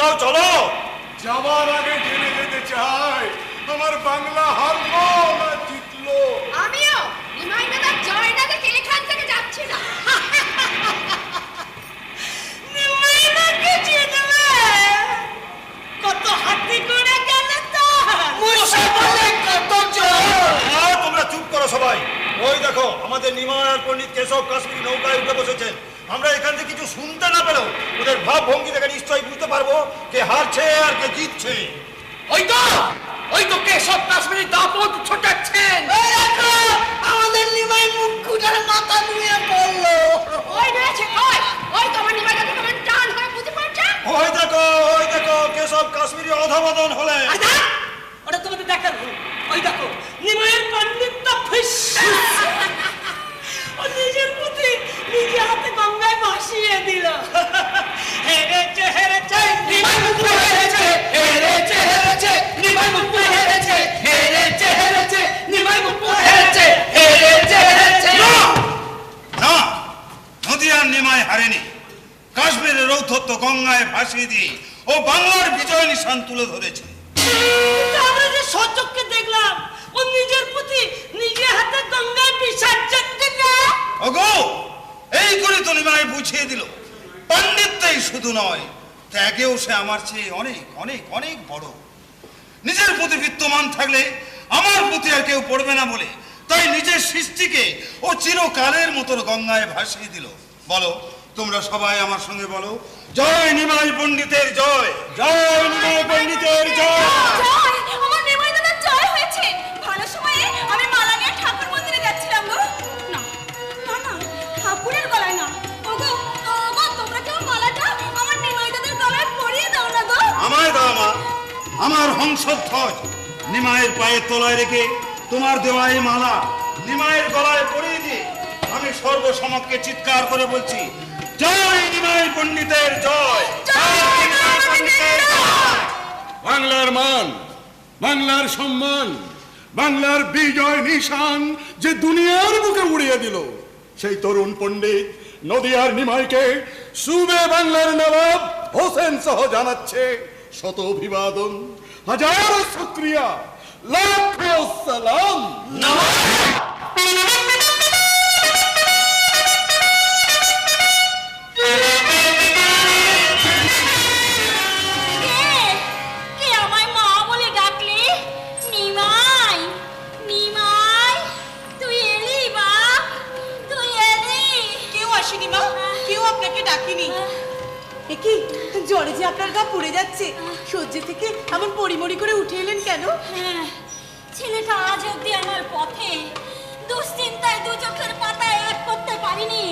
যাও, চলো। যাবার আগে জেনে যেতে চাই আমার বাংলা হারলো না জিতলো। আমিও নিমাই দাদা জয় না দেখে এখান থেকে যাচ্ছি না। নিমাই দাকে জিতবে কত হাতি করে গেল তো মুসা বলে কত জোর। তোমরা চুপ করো সবাই। ওই দেখো আমাদের নিমাই আর পণ্ডিত কেশব কাশ্মীরি নৌকায় উঠে বসেছেন। আমরা এখান থেকে কিছু শুনতে না পেলেও ওদের ভাব ভঙ্গি দেখে নিশ্চয়ই বুঝতে পারবো কে হারছে আর কে জিতছে। ওই তো কেশব কাশ্মীরি দাপট ছোটাচ্ছেন। আমাদের নিমাই মুখ কুটার মাথা নিয়ে পড়লো। ওই রয়েছে ওই তোমার নিমাই দাকে কেমন টান হয়ে বুঝে পড়ছে। ওই দেখো কেশব কাশ্মীরি অধমদন হলে। ওটা তোমাদের দেখার ভুল। ওই দেখো নিমাইয়ের পণ্ডিত ফিস ও নিজের প্রতি নিজে হাতে গঙ্গায় ভাসিয়ে দিল। হেরেছে নিমাই মুখ হেরেছে, হেরেছে নিমাই মুখ হেরেছে, হেরেছে নিমাই মুখ হেরেছে, হেরেছে। না, নদিয়ার নিমাই হারেনি। কাশ্মীরের রৌদ্রত্ব গঙ্গায় ভাসিয়ে দিয়ে ও বাংলার বিজয় নিশান তুলে ধরেছে। আমরা যে সচক্ষে দেখলাম ও নিজের প্রতি নিজে হাতে গঙ্গায় বিসর্জন দিল। ওগো, এই করে তো নিমাই বুঝিয়ে দিল পণ্ডিতটাই শুধু নয়, ত্যাগেও সে আমার চেয়ে অনেক অনেক অনেক বড়। নিজের প্রতি বিত্তমান থাকলে আমার প্রতি আর কেউ পড়বে না বলে তাই নিজের সৃষ্টিকে ও চিরকালের মতো গঙ্গায় ভাসিয়ে দিল। বলো তোমরা সবাই আমার সঙ্গে বলো, জয় নিমাই পণ্ডিতের জয়, জয় নিমাই পণ্ডিতের জয়। জয় আমার নিমাই দাদার জয় হয়েছে। ভালো সময়ে আমি মালা নিয়ে ঠাকুর মন্দিরে যাচ্ছিলাম গো। না না না, ঠাকুরের গলায় না। ওগো তোমরা কেউ মালাটা আমার নিমাই দাদার গলায় পরিয়ে দাও না গো। আমায় দাও মা, আমার হংসধ্বজ নিমাইয়ের পায়ের তলায় রেখে তোমার দেওয়া এই মালা নিমাইয়ের গলায় পরিয়ে দিয়ে আমি সর্বসমক্ষে চিৎকার করে বলছি, জয় নিমাই পণ্ডিতের জয়, জয় নিমাই পণ্ডিতের জয়। বাংলার মান, বাংলার সম্মান, বাংলার বিজয় নিশান যে দুনিয়ার বুকে উড়িয়ে দিল সেই তরুণ পণ্ডিত নদিয়ার নিমাইকে সুবে বাংলার নবাব হোসেন সহ জানাচ্ছে শত অভিবাদন, হাজার শুকরিয়া, লাখ সালাম। কে আমায় মা বলে ডাকলি? নিমাই নিমাই তুই এলি বাপ, তুই এলি। কেউ আসেনি মা, কেউ আপনাকে ডাকেনি। কি জ্বরে যে আপনার গা পুড়ে যাচ্ছে, সহ্য থেকে এমন পরিমরি করে উঠে এলেন কেন? হ্যাঁ, ছেলেটা আজ অব্দি আমার পথে, দুশ্চিন্তায় দু চোখের পাতায় এক করতে পারিনি।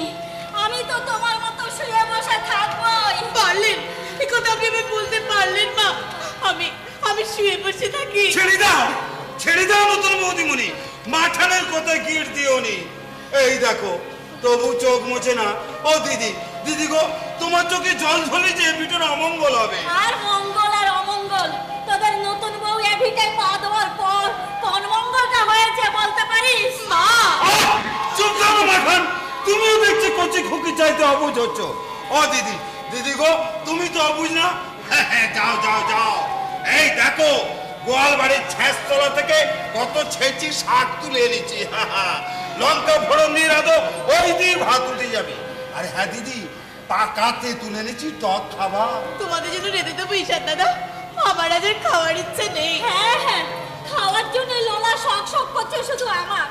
আমি তো তোমার মতো শুয়ে বসে থাকবোই। পারলেন এ কথা আপনি বলতে পারলেন মা? আমি শুয়ে বসে থাকি। ছেড়ে দাও নতুন বৌদিমণি, মাঠানের কথায় গিট দিওনি। এই দেখো তবু চোখ মোছে না। ও দিদি গো, তোমার চোখে জল ঝরে যে বিটুর অমঙ্গল হবে। আর মঙ্গল আর অমঙ্গল তোদের নতুন বউ এ ভিটায় পা দেওয়ার পর কোন মঙ্গলটা হয়েছে বলতে পারিস? মা চুপ থাকো মাঠান, তুমিও দেখছি কচি খুকি চাইতে অবুঝ হচ্ছ। ও দিদি গো, তুমি তো অবুঝ না। যাও। এই দেখো গোয়াল বাড়ির ছ্যাঁচতলা থেকে কত ছেঁচি শাক তুলে এনেছি। লঙ্কা ফোড়ন দিয়ে রাধো, ওই দিয়ে ভাত উঠে যাবে। আরে হ্যাঁ দিদি, পাকাতে তুলে এনেছি টক খাবা। তোমাদের জন্য রেঁধে দেবো ঈশান দাদা, আমার আজ আর খাওয়ার ইচ্ছে নেই। হ্যাঁ, খাওয়ার জন্য লোলা শখ করছে শুধু আমার।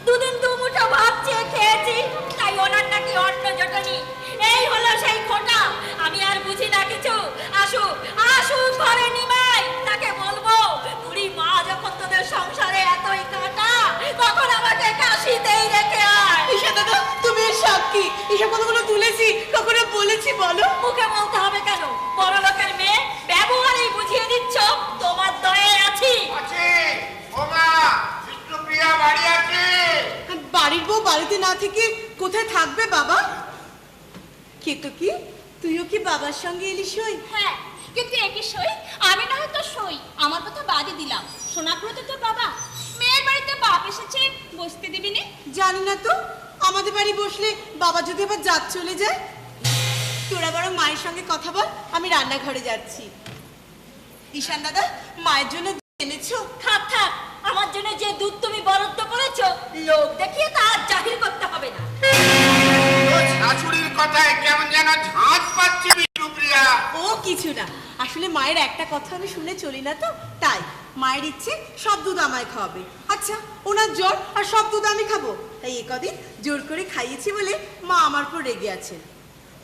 দুদিন দু মুঠো ভাত চেয়ে খেয়েছি, তাই ওনার নাকি অন্ন জটনি। এই হলো সেই খোটা। আমি আর বুঝি না কিছু। আসু ঘরে নিমাই, তাকে বলবো বুড়ি মা যখন তোদের সংসারে এতই কাটা, তখন আমাকে কাশিতেই রেখে আয়। ঈশান দাদা তুমি এর সাক্ষী, এসব কথাগুলো তুলেছি কখনো বলেছি বলো? মুখে বলতে হবে কেন? বড় লোকের মেয়ে, ব্যবহারেই বুঝিয়ে দিচ্ছ তোমার দয়ে আছি। বাড়ির বউ বাড়িতে না থেকে কোথায় থাকবে বাবা? কে তো কি তুইও কি বাবার সঙ্গে এলি সই? হ্যাঁ, কিন্তু একই সই আমি না হয়তো সই, আমার কথা বাদই দিলাম। সোনাপুরতে তোর বাবা, মেয়ের বাড়িতে বাপ এসেছে, বসতে দিবি নে? জানি না তো, আমাদের বাড়ি বসলে বাবা যদি আবার জাত চলে যায়। তোরা বরং মায়ের সঙ্গে কথা বল, আমি রান্নাঘরে যাচ্ছি। ঈশান দাদা, মায়ের জন্য দুধ এনেছো? থাক থাক, আমার জন্য যে দুধ তুমি বরাদ্দ করেছো লোক দেখিয়ে তা আর জাহির করতে হবে না। তোর শাশুড়ির কথায় কেমন যেন ঝাঁজ পাচ্ছি বিষ্ণুপ্রিয়া। ও কিছু না, আসলে মায়ের একটা কথা আমি শুনে চলি না তো, তাই মায়ের ইচ্ছে সব দুধ আমায় খাওয়াবে। আচ্ছা, ওনার জ্বর আর সব দুধ আমি খাবো, তাই এ কদিন জোর করে খাইয়েছি বলে মা আমার উপর রেগে আছে।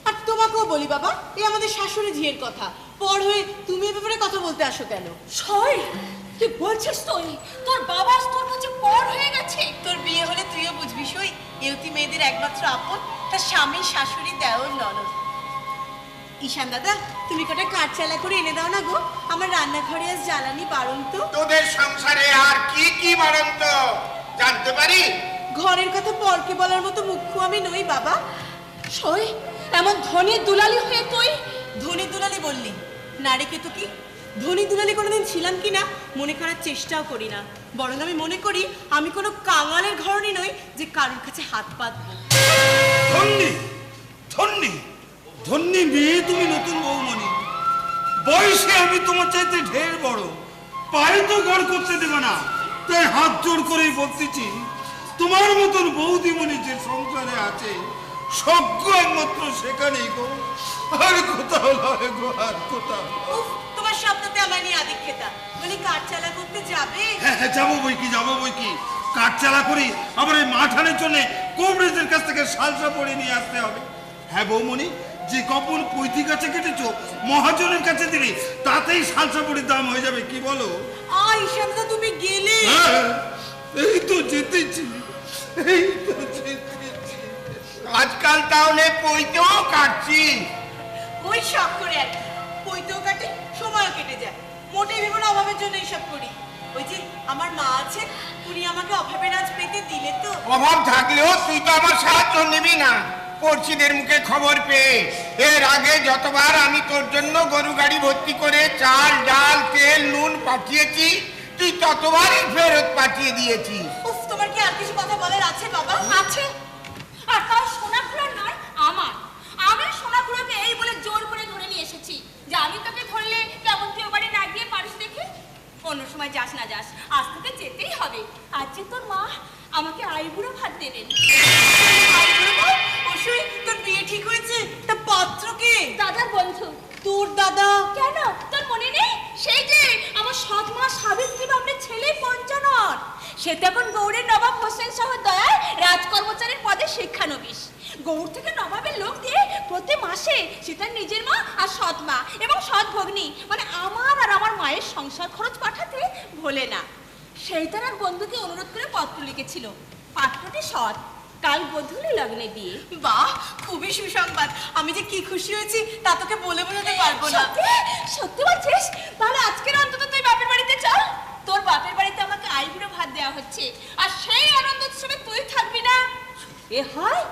আর তোমাকেও বলি বাবা, এই আমাদের শাশুড়ি ঝিয়ের কথা, পর হয়ে তুমি এ ব্যাপারে কথা বলতে আসো কেন? সই, তুই বলছিস তুই তোর বাবা তোর কাছে পর হয়ে গেছে? তোর বিয়ে হলে তুইও বুঝবি সই, ইউতি মেয়েদের একমাত্র আপন তার স্বামী, শাশুড়ি, দেওর, ননদ। ঈশান দাদা, তুমি কটা কাঠ চালা করে এনে দাও না গো, আমার রান্নাঘরে আজ জ্বালানি বারণ তো। তোদের সংসারে আর কি কি বারন্ত জানতে পারি? ঘরের কথা পরকে বলার মতো মুখ্য আমি নই বাবা। সই, এমন ধনী দুলালি হয়ে তুই? ধনী দুলালি বললি, নারীকে তো কি ধনী দুলালি কোনোদিন ছিলাম কি না মনে করার চেষ্টাও করি না, বরং আমি মনে করি আমি কোনো কাঙালের ঘরণী নই যে কারোর কাছে হাত পাতবো। ধন্যী ধন্যী ধন্যী মেয়ে তুমি, নতুন বৌমণি। বয়সে আমি তোমার চাইতে ঢের বড়, পায়ে তো গড় করতে দেবে না, তাই হাত জোড় করেই বলতেছি, তোমার মতন বৌদিমণি যে সংসারে আছে সজ্ঞ একমাত্র সেখানেই গো, আর কোথাও নয় গো, আর কোথাও নয়। উফ, তোমার শব্দতে আমার নিয়ে আদিক্ষেতা, মানে কাঠ চালা করতে যাবে? হ্যাঁ হ্যাঁ, যাবো বই কি, যাবো বই কি। কাঠ চালা করি আবার এই মাঠানের জন্য কবরেজের কাছ থেকে সালসা পড়ে নিয়ে আসতে হবে। হ্যাঁ বৌমণি, যে কপন পৈতি কাছে কেটেছো মহাজনের কাছে দিলে তাতেই সালসা পড়ির দাম হয়ে যাবে, কি বলো? ঈশান দাদা, তুমি গেলে? হ্যাঁ, এই তো যেতেছি, এই তো যেতেছি। আজকাল তাহলে পইতেও কাটছি। ওই শখ করে আর কি, পইতেও কাটে, সময়ও কেটে যায়, মোটেই ভেবো না অভাবের জন্য এইসব করি। ওই যে আমার মা আছে, উনি আমাকে অভাবের আজ পেতে দিলে তো। অভাব থাকলেও তুই তো আমার সাহায্য নিবি না, পড়শিদের মুখে খবর পেয়ে। এর আগে যতবার আমি তোর জন্য গরু গাড়ি ভর্তি করে চাল, ডাল, তেল, নুন পাঠিয়েছি, তুই ততবারই ফেরত পাঠিয়ে দিয়েছিস। উফ, তোমার কি আর কিছু কথা বলার আছে বাবা? আছে, আর তাও সোনাগুলো নয় আমার। আমি সোনাগুলোকে এই বলে জোর করে ধরে নিয়ে এসেছি যে আমি তোকে ধরলে কেমন তুই ও বাড়ি না গিয়ে পারিস দেখে। অন্য সময় যাস না যাস, আজ তোকে যেতেই হবে। আজ যে তোর মা আমাকে আইবুড়ো ভাত দেবেন। অবশ্যই, তোর বিয়ে ঠিক হয়েছে, তা পাত্র কে? দাদার বন্ধু। তোর দাদা? কেন, তোর মনে নেই? সেই যে আমার সৎ মা সাবিত্রী বাবুর ছেলে পঞ্চানন, সে তো এখন গৌড়ের নবাব হোসেন শাহ দয়ায় রাজকর্মচারীর পদে শিক্ষানবিশ। গৌড় থেকে নবাবের লোক দিয়ে প্রতি মাসে সে তার নিজের মা আর সৎ মা এবং সৎ ভগ্নী মানে আমার আর আমার মায়ের সংসার খরচ পাঠাতে ভোলে না। সেই তার এক বন্ধুকে অনুরোধ করে পত্র লিখেছিল, পাত্রটি সৎ, কাল বধূলি লগ্নে বিয়ে। বাহ, খুবই সুসংবাদ, আমি যে কি খুশি হয়েছি তা তোকে বলে বোঝাতে পারবো না। সত্যি সত্যি বলছিস? তাহলে আজকের অন্তত তুই বাপের বাড়িতে চল। তোর বাপের বাড়িতে আমাকে আইবুড়ো ভাত দেওয়া হচ্ছে, আর সেই আনন্দ উৎসবে তুই থাকবি না, এ হয়?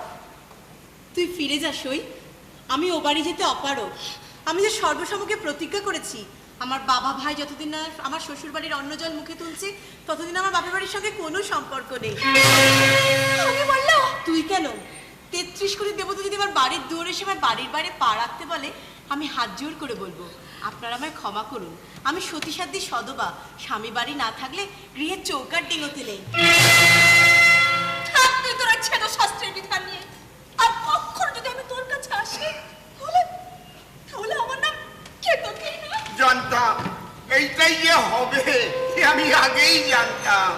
তুই ফিরে যা সই, আমি ও বাড়ি যেতে অপারগ। আমি যে সর্বসমক্ষে প্রতিজ্ঞা করেছি, আমার বাবা ভাই যতদিন না আমার শ্বশুর বাড়ির অন্ন জল মুখে তুলছে ততদিন আমার বাপের বাড়ির সঙ্গে কোনো সম্পর্ক নেই। আমি বললাম তুই কেন? 33 কোটি দেবতা যদি আমার বাড়ির দুয়ারে এসে আমার বাড়ির বাইরে পা রাখতে বলে, আমি হাত জোর করে বলবো, আপনারা আমায় ক্ষমা করুন, আমি সতীসাধ্যী সদবা, স্বামী বাড়ি না থাকলে গৃহের চৌকার ডিঙোতে নেই। থাক তুই তোর ছেদ শাস্ত্রের বিধান নিয়ে, আর কখনো যদি আমি তোর কাছে আসি তাহলে তাহলে আমার নাম কেতকী না। জানতাম এইটাই যে হবে, আমি আগেই জানতাম।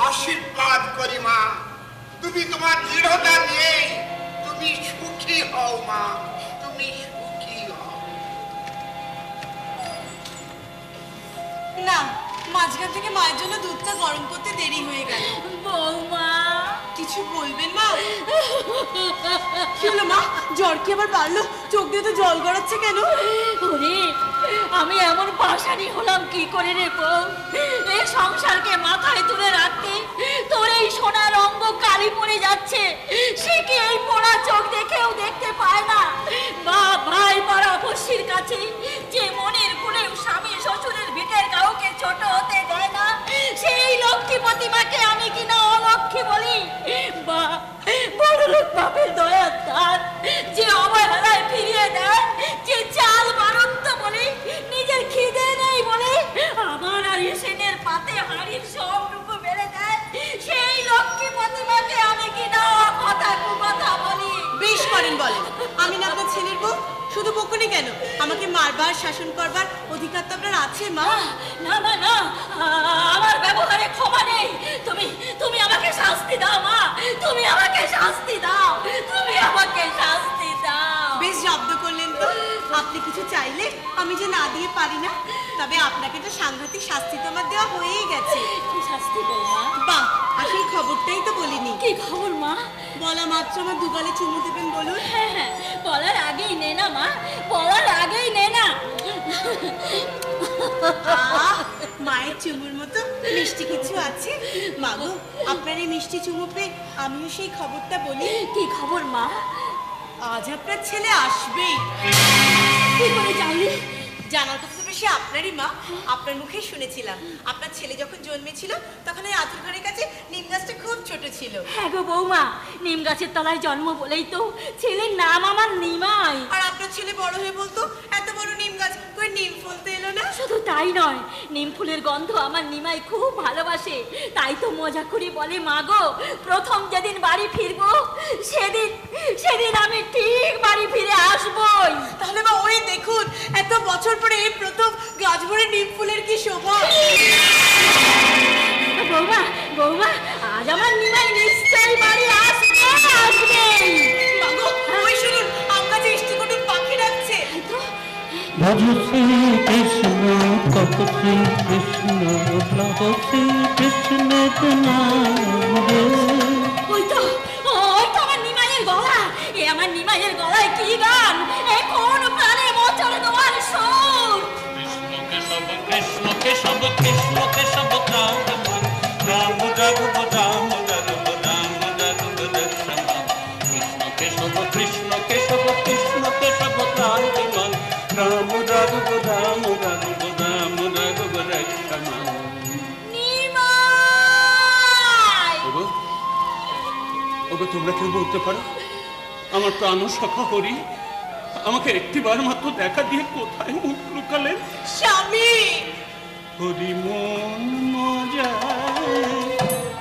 আশীর্বাদ করি মা, তুমি তোমার দৃঢ়তা নিয়ে তুমি সুখী হও মা, তুমি সুখী হও। না, মাঝখান থেকে মায়ের জন্য দুধটা গরম করতে দেরি হয়ে গেল। বৌমা কিছু বলবেন মা? কি হলো মা, জ্বর কি আবার বাড়লো? চোখ দিয়ে তো জল গড়াচ্ছে কেন? ওরে, আমি এমন পাশানি হলাম কি করে রে বউ? এই সংসারকে মাথায় তুলে রাখতে তোর এই সোনার অঙ্গ কালি পড়ে যাচ্ছে, সে কি এই পোড়া চোখ দেখেও দেখতে পায় না? বা ভাই পাড়া পড়শির কাছে যে মনের কুলেও স্বামী শ্বশুরের ভিটের কাউকে ছোট হতে দেয় না, সেই লক্ষ্মী প্রতিমাকে আমি কিনা অলক্ষ্মী বলি? বা বড় লোক বাপের দয়ার দান যে অবহেলায় ফিরিয়ে দেয়, যে শুধু বকুনি কেন, আমাকে মারবার শাসন করবার অধিকার তো আপনার আছে মা। না না না, আমার ব্যবহারে ক্ষমা নেই। তুমি তুমি আমাকে শাস্তি দাও মা, তুমি আমাকে শাস্তি দাও, তুমি আমাকে শাস্তি দাও। বেশ জব্দ করলেন তো। আপনি কিছু চাইলে আমি যে না দিয়ে পারি না, তবে আপনাকে তো সাংঘাতিক শাস্তি তো আমার দেওয়া হয়েই গেছে। কি শাস্তি বৌমা? বাহ, আসল খবরটাই তো বলিনি। কি খবর মা? বলা মাত্র আমার দুগালে চুমু দেবেন বলুন। হ্যাঁ হ্যাঁ, বলার আগেই নে না মা, বলার আগেই নে না। আহ, মায়ের চুমুর মতো মিষ্টি কিছু আছে? মাগো, আপনার এই মিষ্টি চুমু পেয়ে আমিও সেই খবরটা বলি। কি খবর মা? আজ আপনার ছেলে আসবেই। কি করে জানলি? জানার কথা তো বেশি আপনারই মা, আপনার মুখেই শুনেছিলাম। আপনার ছেলে যখন জন্মেছিল তখন ওই আতুর ঘরের কাছে নিম গাছটা খুব ছোট ছিল। হ্যাঁ গো বৌমা, নিম গাছের তলায় জন্ম বলেই তো ছেলের নাম আমার নিমাই। আর আপনার ছেলে বড় হয়ে বলতো, এত বড় নিম গাছ কই নিম ফলতে এলো না। শুধু তাই নয়, নিম ফুলের গন্ধ আমার নিমাই খুব ভালোবাসে। তাই তো মজা করে বলে, মা গো, প্রথম যেদিন বাড়ি ফিরবো সেদিন সেদিন আমি ঠিক বাড়ি ফিরে আসবই। তাহলে মা ওই দেখুন, এত বছর পরে এই প্রথম গাছ ভরে নিম ফুলের কি শোভা। বৌমা বৌমা, আজ আমার নিমাই নিশ্চয়ই বাড়ি আসবে আসবে। মাগো, ওই শুনুন, আম গাছে ইষ্টিকুটুম পাখি ডাকছে। ভজ শ্রী কৃষ্ণ কত শ্রী কৃষ্ণ লহ শ্রী কৃষ্ণের নাম রে। ওই তো আমার নিমাইয়ের গলা। এ আমার নিমাইয়ের গলায় কি গান! এ কোন প্রাণে মোচড় দেওয়ার সুর! কৃষ্ণ কেশব কৃষ্ণ কেশব রাম রাম রাঘব রাম রাঘব রাম রাঘব রক্ষমা। কৃষ্ণ কেশব কৃষ্ণ কেশব রাম রাম রাঘব রাম রাঘব রাম রাঘব রক্ষমা। নিমাই! ওগো, ওগো, তোমরা কেউ বলতে পারো আমার প্রাণ সখা হরি আমাকে একটিবার মাত্র দেখা দিয়ে কোথায় মুখ লুকালেন? স্বামী, হরি মন মজায়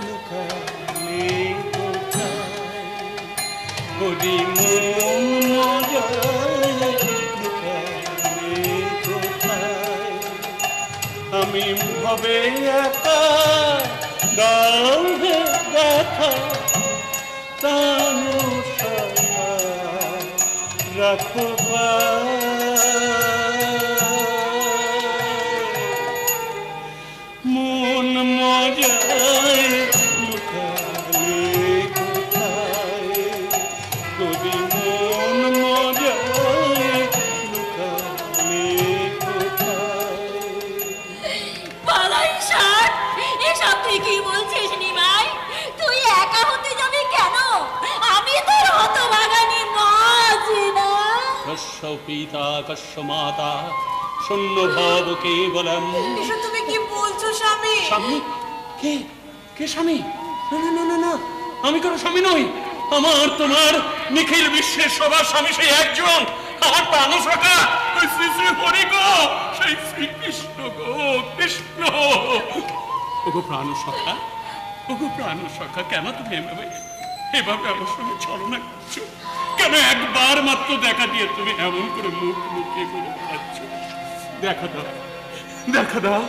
লুকালে কোথায়, হরি মন মজায় লুকালে কোথায়, আমি ভবে একা দাও হে দেখা প্রাণ সখা রাখো মন মজায় লুকালে কোথায়, কবি মন মজায় লুকালে কোথায়। পালাই ষাট! এসব তুই কি বলছিস নিমাই? তুই একা হতে যাবি কেন? আমি তোর হতভাগানি মা আছি না। কস্য পিতা কস্য মাতা শূন্য ভাব কেবলম। এসব তুমি কি বলছো স্বামী? স্বামী? কে কে স্বামী? না না না না না, আমি কোনো স্বামী নই। আমার তোমার নিখিল বিশ্বের সবার স্বামী সেই একজন, আমার প্রাণ সখা ওই শ্রী শ্রী হরি গো, সেই শ্রীকৃষ্ণ গো, কৃষ্ণ। ওগো প্রাণ সখা, ওগো প্রাণ সখা, কেন তুমি এভাবে এভাবে আমার সঙ্গে ছলনা করছো? কেন একবার মাত্র দেখা দিয়ে তুমি এমন করে মুখ লুকিয়ে করে বেড়াচ্ছ? দেখা দাও, দেখা দাও,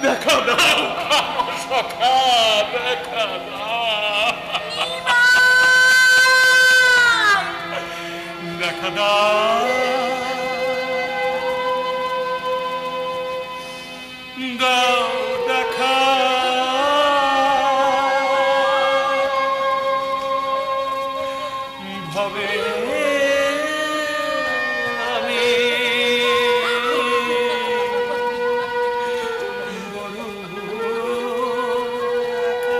দেখা দাও প্রাণ সখা, দেখা দাও, দেখা দাও, দাও দেখা। ভাবে আমি বড় একা।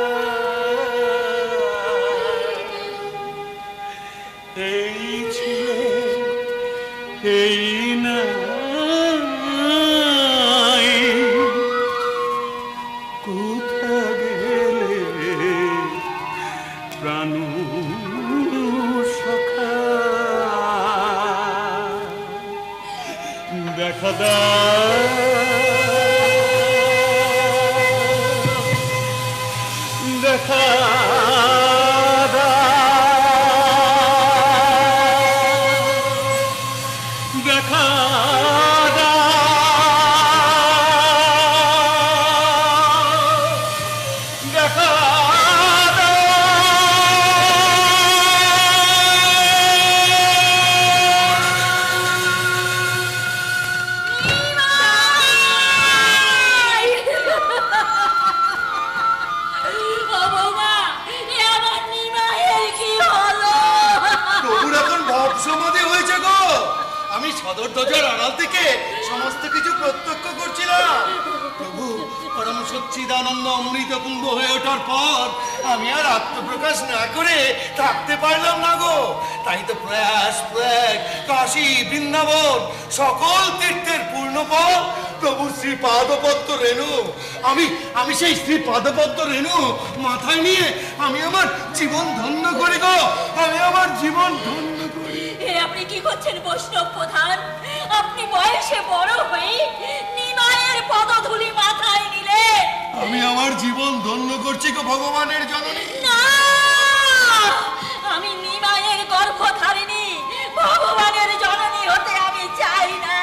এই ছিল এই নাই, কোথা গেলে প্রাণ সখা, দেখা দাও, দেখা দাও, দেখা দাও। দেখা প্রভুর এখন ভাব সমাধি হয়েছে গো। আমি সদর দরজার আড়াল থেকে সমস্ত কিছু প্রত্যক্ষ করছিলাম। প্রভু পরম সচ্চিদানন্দ অমৃতকুম্ভ হয়ে ওঠার পর আমি আর আত্মপ্রকাশ না করে থাকতে পারলাম না গো। তাই তো প্রয়াস, প্রয়াগ, কাশী, বৃন্দাবন সকল তীর্থের পূর্ণফল প্রভুর শ্রী পাদপদ্ম রেণু। আমি সেই শ্রী পাদপদ্ম রেণু মাথায় নিয়ে আমি আমার জীবন ধন্য করি গো। আমি আমার জীবন ধন্য করি। আপনি কি করছেন বৈষ্ণব প্রধান? আপনি বয়সে বড় হয়ে নিমায়ের পদধূলি মাথায় নিলেন। আমি আমার জীবন ধন্য করছি গো ভগবানের জননী। না, আমি নিমায়ের গর্ভধারিণী ভগবানের জননী হতে আমি চাই না।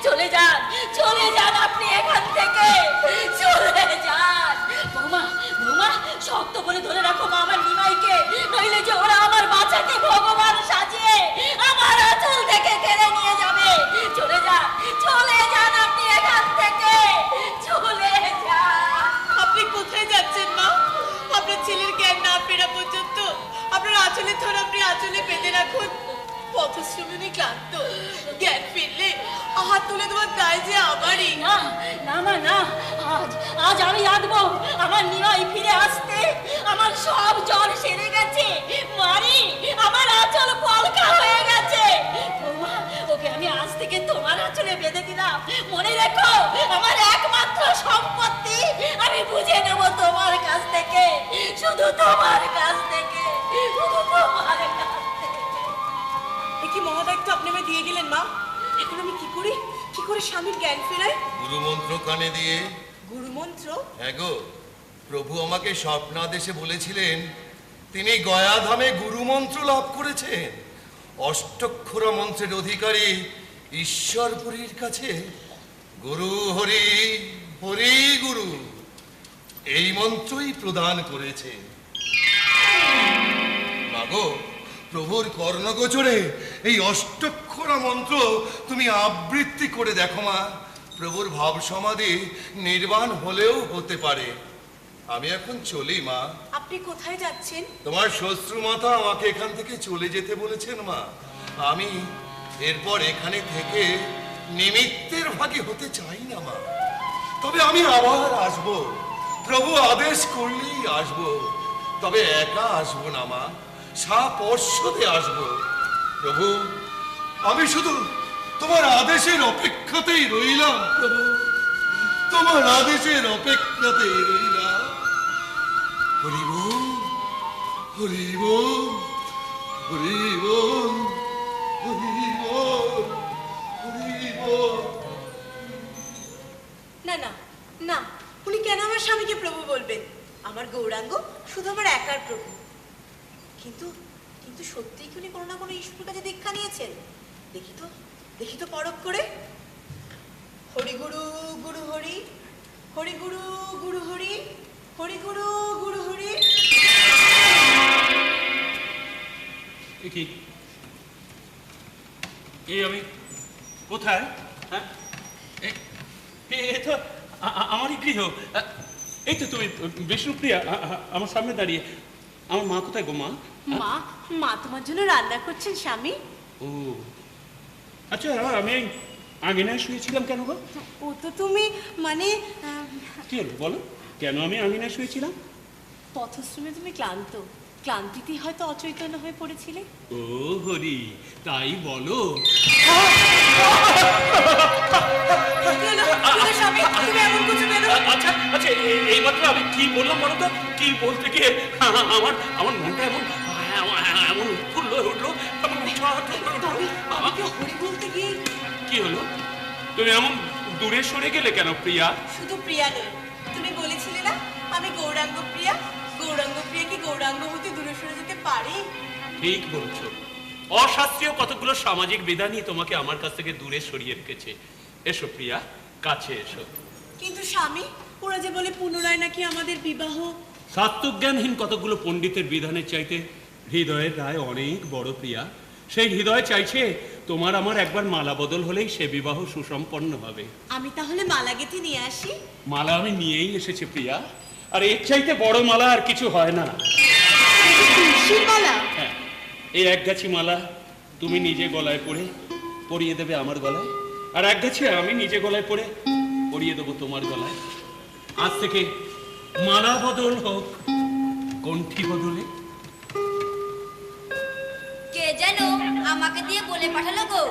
চলে যান, চলে যান আপনি এখান থেকে, চলে যান। বৌমা, বৌমা, শক্ত করে ধরে রাখো মা আমার নিমাইকে, নইলে যে ওরা আমার বাচ্চাকে ভগবান সাজিয়ে আমার আঁচল থেকে কেড়ে নিয়ে যাবে। চলে যান, চলে যান আপনি এখান থেকে, চলে যান। আপনি কোথায় যাচ্ছেন মা? আপনার ছেলের জ্ঞান না ফেরা পর্যন্ত আপনার আঁচলে ধরে আপনি আঁচলে বেঁধে রাখুন। পথশ্রমণী ক্লান্ত, জ্ঞান ফিরলে হাত তুলে তোমার দায় যে আমারই। না না মা না, আজ আমি রাখবো আমার নিমাই ফিরে আসতে। আমার সব জ্বর সেরে গেছে মারি, আমার আঁচল পলকা হয়ে গেছে। বৌমা, ওকে আমি আজ থেকে তোমার আঁচলে বেঁধে দিলাম। মনে রেখো, আমার একমাত্র সম্পত্তি আমি বুঝে নেব তোমার কাছ থেকে, শুধু তোমার কাছ থেকে, শুধু তোমার কাছ থেকে। এ কি মহাদায়িত্ব আপনি আমায় দিয়ে গেলেন মা? এখন আমি কি করে স্বামীর জ্ঞান ফেরাই? গুরু মন্ত্র কানে দিয়ে। গুরু মন্ত্র? হ্যাঁ গো, প্রভু আমাকে স্বপ্নাদেশে বলেছিলেন তিনি গয়াধামে গুরু মন্ত্র লাভ করেছেন। অষ্টক্ষরা মন্ত্রের অধিকারী ঈশ্বরপুরীর কাছে গুরু হরি হরি গুরু এই মন্ত্রই প্রদান করেছে। মাগো, প্রভুর কর্ণগোচরে এই অষ্টক্ষরা মন্ত্র তুমি আবৃত্তি করে দেখো মা। প্রভুর ভাব সমাধি নির্বাণ হলেও হতে পারে। আমি এখন চলি মা। আপনি কোথায় যাচ্ছেন? তোমার শ্বশ্রু মাতা আমাকে এখান থেকে চলে যেতে বলেছেন মা। আমি এরপর এখানে থেকে নিমিত্তের ভাগী হতে চাই না মা। তবে আমি আবার আসব, প্রভু আদেশ করলেই আসব। তবে একা আসবো না মা, সাপর্ষদে আসবো। প্রভু, আমি শুধু তোমার আদেশের অপেক্ষাতেই রইলাম প্রভু, তোমার আদেশের অপেক্ষাতেই রইলাম। হরি বল, হরি বল, হরি বল, হরি বল, হরি বল। না না না, উনি কেন আমার স্বামীকে প্রভু বলবেন? আমার গৌরাঙ্গ শুধু আমার একার প্রভু। কিন্তু কিন্তু সত্যিই কি উনি কোনো না কোনো ঈশ্বরের কাছে দীক্ষা নিয়েছেন? দেখি তো পরখ করে। হরি গুরু গুরু হরি, হরি গুরু গুরু হরি, হরি গুরু গুরু হরি। কি এই আমি কোথায়? হ্যাঁ, এ তো আমারই গৃহ। এই তো তুমি বিষ্ণুপ্রিয়া আমার সামনে দাঁড়িয়ে। আমার মা কোথায় গো? মা তোমার জন্য রান্না করছেন স্বামী। ও আচ্ছা, আমি আঙিনায় শুয়েছিলাম কেন গো? ও তো তুমি মানে কি হলো বলো, কেন আমি আঙিনায় শুয়েছিলাম? পথশ্রমে তুমি ক্লান্তিতে হয়তো অচৈতন্য হয়ে পড়েছিলে। ও হরি, তাই বলো? আচ্ছা আচ্ছা, এইমাত্র আমি কি বললাম বলো তো? কি বলতে গিয়ে আমার মনটা এমন উৎফুল্ল হয়ে উঠলো। আমাকে হরি বলতে গিয়ে কি হলো? তুমি এমন দূরে সরে গেলে কেন প্রিয়া? শুধু প্রিয়া নয়, তুমি বলেছিলে না আমি গৌরাঙ্গ প্রিয়া। গৌরাঙ্গ প্রিয়া কি গৌরাঙ্গ হতে দূরে সরে যেতে পারে? ঠিক বলছো, অশাস্ত্রীয় কতগুলো সামাজিক বিধানই তোমাকে আমার কাছ থেকে দূরে সরিয়ে রেখেছে। এসো প্রিয়া, কাছে এসো। কিন্তু স্বামী, ওরা যে বলে পুনরায় নাকি আমাদের বিবাহ। সাত্ত্বজ্ঞানহীন কতগুলো পণ্ডিতের বিধানের চাইতে হৃদয়ের রায় অনেক বড় প্রিয়া। সেই হৃদয় চাইছে তোমার আমার একবার মালা বদল হলেই সে বিবাহ সুসম্পন্ন হবে। আমি তাহলে মালা গেঁথে নিয়ে আসি। মালা আমি নিয়েই এসেছি প্রিয়া, আর এর চাইতে বড় মালা আর কিছু হয় না। তুলসীর মালা? হ্যাঁ, এই এক গাছি মালা তুমি নিজে গলায় পরে পরিয়ে দেবে আমার গলায়, আর এক গাছি আমি নিজে গলায় পরে পরিয়ে দেবো তোমার গলায়। আজ থেকে মালা বদল হোক কণ্ঠী বদলে। কে যেন আমাকে দিয়ে বলে পাঠালো গো,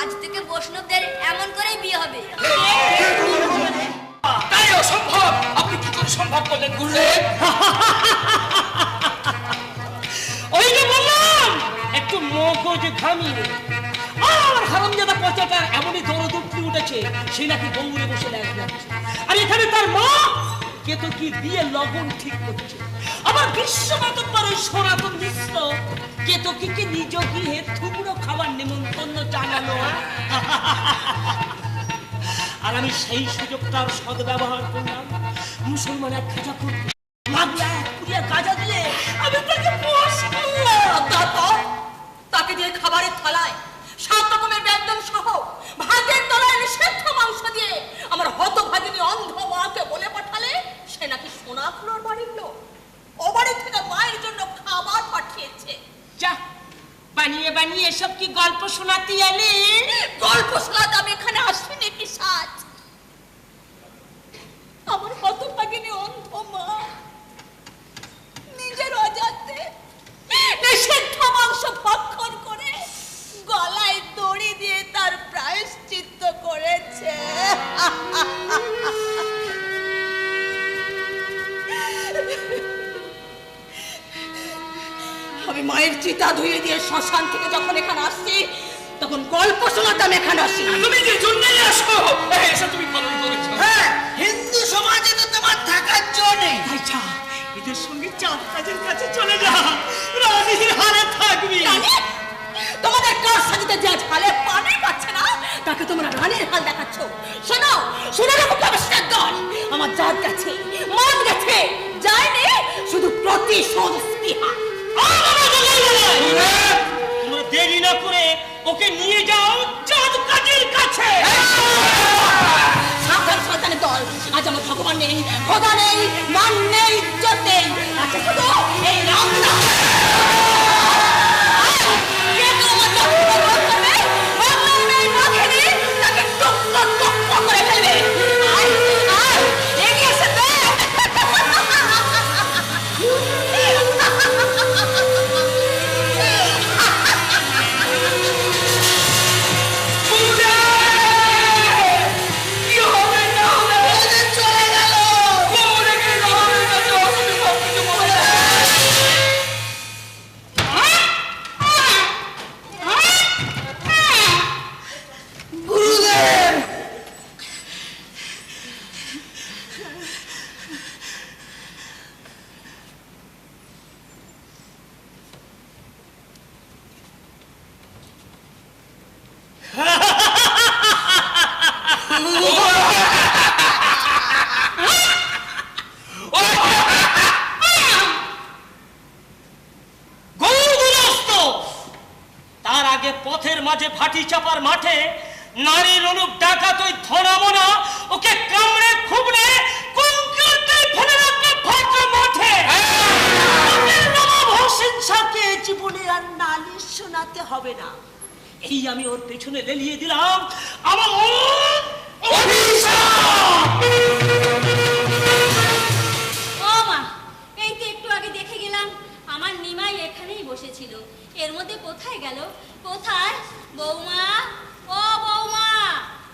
আজ থেকে বৈষ্ণবদের এমন করেই বিয়ে হবে। তাই অসম্ভব, আপনি কি করে সম্ভব করলেন গুরুদেব? ওই যে বললাম একটু মগজ ঘামিয়ে আর হারামজাদা পচাটার এমনই দরদ উঠে উঠেছে, সে নাকি গঙ্গুরে বসে লাগছে, আর এখানে তার মা কে তো কি দিয়ে লগন ঠিক করছে। আবার বিশ্বমাতব্বর ওই সনাতন মিশ্র কে তো কি নিজ গৃহে থুবড়ো খাবার নিমন্ত্রণ জানালো। আর আমি সেই সুযোগটার সদ্ব্যবহার করলাম। মুসলমান এক খাজা করতে মাগলা এক পুড়িয়া গাজা দিয়ে আমি তাকে পোষ করলাম। তারপর তাকে দিয়ে খাবারের থালায় 7 রকমের ব্যঞ্জন সহ ভাতের তলায় সেদ্ধ মাংস দিয়ে আমার হতভাগিনী অন্ধ মাকে বলে পাঠালে সে নাকি সোনাখুলোর বাড়ির লোক। ও বাড়ি থেকে মায়ের জন্য খাবার পাঠিয়েছে। যা বানিয়ে বানিয়ে এসব কি গল্প শোনাতে এলি? গল্প শোনাতে আমি এখানে আসিনি কি সাজ। আমার হতভাগিনী অন্ধ মা নিজের অজান্তে নিষিদ্ধ মাংস ভক্ষণ করে গলায় দড়ি দিয়ে তার প্রায়শ্চিত্ত করেছে। আমি মায়ের চিতা ধুয়ে দিয়ে শ্মশান থেকে যখন এখানে আসছি তখন গল্প শোনাতাম এখানে আসি। তুমি যে জন্যই আসো, এসে তুমি পালন করেছো। হ্যাঁ, হিন্দু সমাজে তো তোমার থাকার জন্য নেই। তাই যা, এদের সঙ্গে চাঁদ কাজের কাছে চলে যা, রানীর হারে থাকবি। তোমাদের কার সাজিতে যে হালে পানি পাচ্ছে না তাকে তোমরা রানীর হাল দেখাচ্ছ। শোনো শুনে রাখো প্রবেশের দল, আমার জাত গেছে, মন গেছে, যায়নি শুধু প্রতিশোধ স্পৃহা। তোমরা দেরি না করে ওকে নিয়ে যাও চাঁদ কাজের কাছে। সাবধান শয়তানের দল, আজ আমার ভগবান নেই, খোদা নেই, মান নেই, ইজ্জত নেই, আছে শুধু এই রামনাম। পথের মাঝে ভাটি চাপার মাঠে নারীর অনুপ ডাকাত ওই ধনামনা ওকে কামড়ে খুবড়ে কুঙ্কুরতে ফেলে রাখবে ভদ্র মাঠে। হিংসাকে জীবনে আর নালিশ শোনাতে হবে না, এই আমি ওর পেছনে লেলিয়ে দিলাম আমার অভিশাপ। ও মা, এই তো একটু আগে দেখে গেলাম আমার নিমাই এখানেই বসেছিল, এর মধ্যে কোথায় গেল? কোথায় বৌমা? ও বৌমা,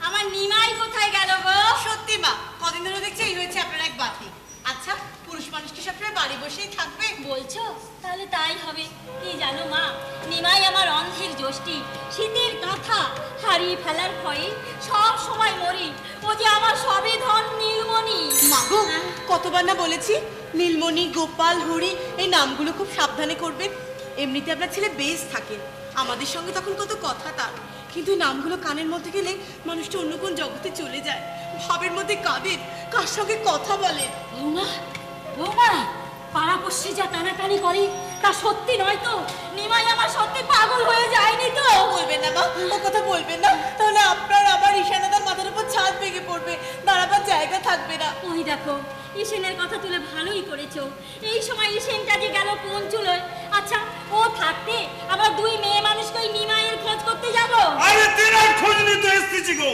আমার নিমাই কোথায় গেল গো? সত্যি মা, কদিন ধরে দেখছি এই হয়েছে আপনার এক বাতি। আচ্ছা, পুরুষ মানুষ কি সবসময় বাড়ি বসেই থাকবে? বলছো? তাহলে তাই হবে। কি জানো মা, নিমাই আমার অন্ধের যষ্টি, শীতের কাঁথা হারিয়ে ফেলার ভয়ে সব সময় মরি। ও যে আমার সবই ধন নীলমণি। মা গো, কতবার না বলেছি নীলমণি, গোপাল, হরি এই নামগুলো খুব সাবধানে করবেন। এমনিতে আপনার ছেলে বেশ থাকেন, আমাদের সঙ্গে তখন কত কথা তার, কিন্তু এই নামগুলো কানের মধ্যে গেলে মানুষটা অন্য কোন জগতে চলে যায়, ভাবের মধ্যে কাঁদে, কার সঙ্গে কথা বলে। বৌমা, বৌমা, পাড়াপড়শি যা টানাটানি করে তা সত্যি নয় তো? নিমাই আমার সত্যি পাগল হয়ে যায়নি তো? বলবেন না মা, ও কথা বলবেন না, তাহলে আপনার আবার ঈশানাদার মাথার উপর ছাদ ভেঙে পড়বে, দাঁড়াবার জায়গা থাকবে না। ওই দেখো, ঈশেনের কথা তুলে ভালোই করেছো। এই সময় ঈশেনটা যে গেল কোন চুলোয়। আচ্ছা, ও থাকতে আমরা দুই মেয়ে মানুষকে ওই নিমাইয়ের খোঁজ করতে যাব? আরে তেনার খোঁজ নিতে এসেছি গো।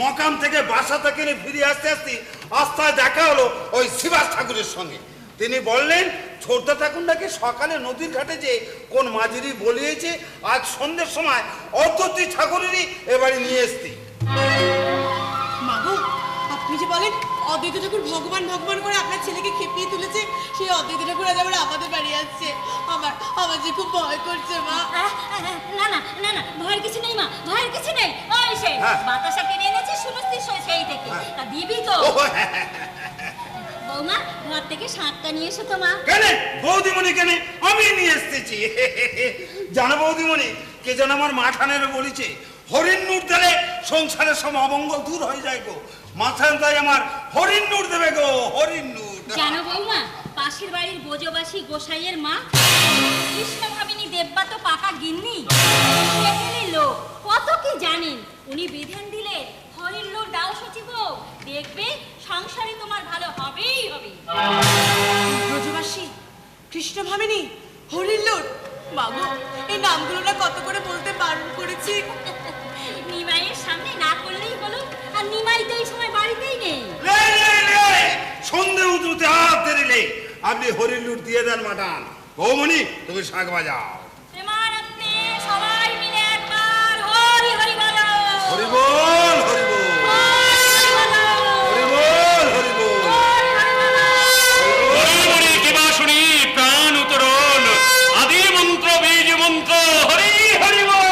মকাম থেকে বাসা থেকে ফিরে আসতে আসতে রাস্তায় দেখা হলো ওই শিবাস ঠাকুরের সঙ্গে। তিনি বললেন ছোট ঠাকুরটাকে সকালে নদীর ঘাটে যে কোন মাঝিরি বলিয়েছে আজ সন্ধ্যের সময় অদ্বৈত ঠাকুরেরই এবারে নিয়ে এসছি। মাগো, আপনি যে বলেন অদ্বৈত ঠাকুর ভগবান ভগবান করে আপনার ছেলেকে খেপিয়ে তুলেছে, সেই অদ্বৈত ঠাকুর আজ আবার আমাদের বাড়ি আসছে। আমার যে খুব ভয় করছে মা। না না না না, ভয়ের কিছু নেই মা, ভয়ের কিছু নেই। ও ঈশেন, বাতাসা কিনে এনেছি শুনছিস সেই থেকে, তা দিবি তো? বৌমা, ঘর থেকে শাঁখটা নিয়ে এসো তো মা। কেন বৌদিমণি, কেন আমি নিয়ে এসেছি। জানো বৌদিমণি, কে যেন আমার মাঠানের বলেছে হরিণ নূর দিলে সংসারের সব অমঙ্গল দূর হয়ে যায় গো। মাথায় তাই আমার হরিণ নূর দেবে গো, হরিণ নূর। জানো বৌমা, পাশের বাড়ির বোজবাসী গোসাইয়ের মা কৃষ্ণ ভাবিনী দেববা তো পাকা গিন্নি, সেখানে লোক কত কি জানেন। উনি বিধান দিলে হরিণ নূর দাও সচিব, দেখবে সংসারে তোমার ভালো হবেই হবে। ব্রজবাসী, কৃষ্ণ ভামিনী, হরিল্লোর, মাগো এই নামগুলো না কত করে বলতে বারণ করেছি। নিমাইয়ের সামনে না করলেই হলো, আর নিমাই তো এই সময় বাড়িতেই নেই। সন্ধে উঠতে হাত ধরিলে আপনি হরিণ নূর দিয়ে দেন মাঠান। বৌমণি, তুমি শাক বাজাও। প্রেমানন্দে সবাই মিলে একবার হরি হরি বলো। হরি বল, হরি বল, হরি বলো। হরি বল, হরি বল। হরি হরি বলো। হরি কিবা শুনি প্রাণ উত্তরণ, আদি মন্ত্র বীজ মন্ত্র হরি হরি বল,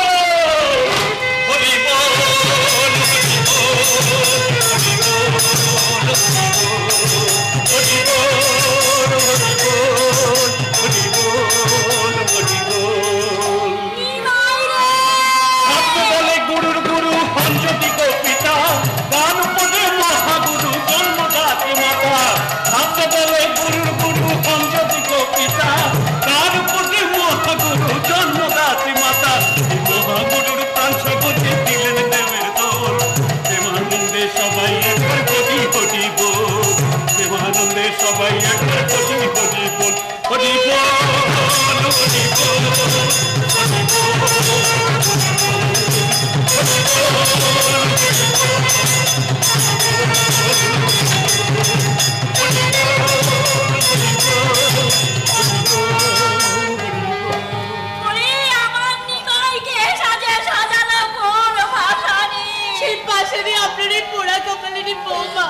হরি বল, হরি বল, হরি বল, হরি বল। নিমাই রে। ভক্ত বলে গুরুর গুরু পঞ্চদিক পিতা, গান পদে মহাগুরু জন্মদাত্রী মাতা। ভক্ত বলে গুরুর গুরু পঞ্চদিক পিতা, গান পদে মহাগুরু জন্মদাত্রী মাতা। মহাগুরুর প্রাণ সবতে দিলেন দেবের দোল, প্রেমানন্দে সবাই একবার হরি হরি বল, প্রেমানন্দে সবাই একবার হরি হরি বল, হরি বল, হরি বল, হরি বল। ওরে আমার নিমাইকে সাজে সাজানো কোন ভাষা নেই। সেই পাশেরই আপনার এই পোড়া কপালেরই বৌমা।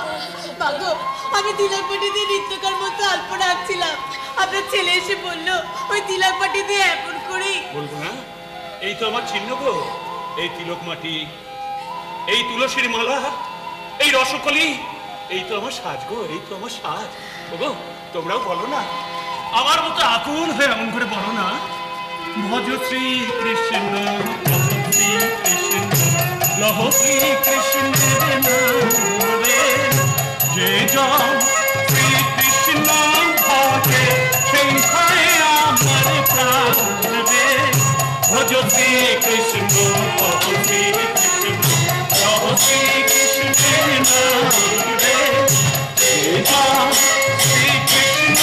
মাগো, আমি তিলকপাটি দিয়ে নৃত্যকার মতো অল্প রাখছিলাম, আপনার ছেলে এসে বললো ওই তিলকপাটি দিয়ে এমন করেই। বলবো না, এই তো আমার চিহ্ন গো, এই তিলক মাটি, এই তুলসীর মালা, এই রসকলি, এই তো আমার সাজ গো, এই তো আমার সাজ। ওগো, তোমরাও বলো না, আমার মতো আকুল হয়ে এমন করে বলো না, ভজ শ্রী কৃষ্ণ, শ্রী কৃষ্ণ, লহ শ্রী কৃষ্ণ রে, যে জন শ্রী কৃষ্ণ ভজে সেই হয় আমার প্রাণ রে, ভজ শ্রী কৃষ্ণ, শ্রী কৃষ্ণ, লহ শ্রী কৃষ্ণ রে, যে জন শ্রী কৃষ্ণ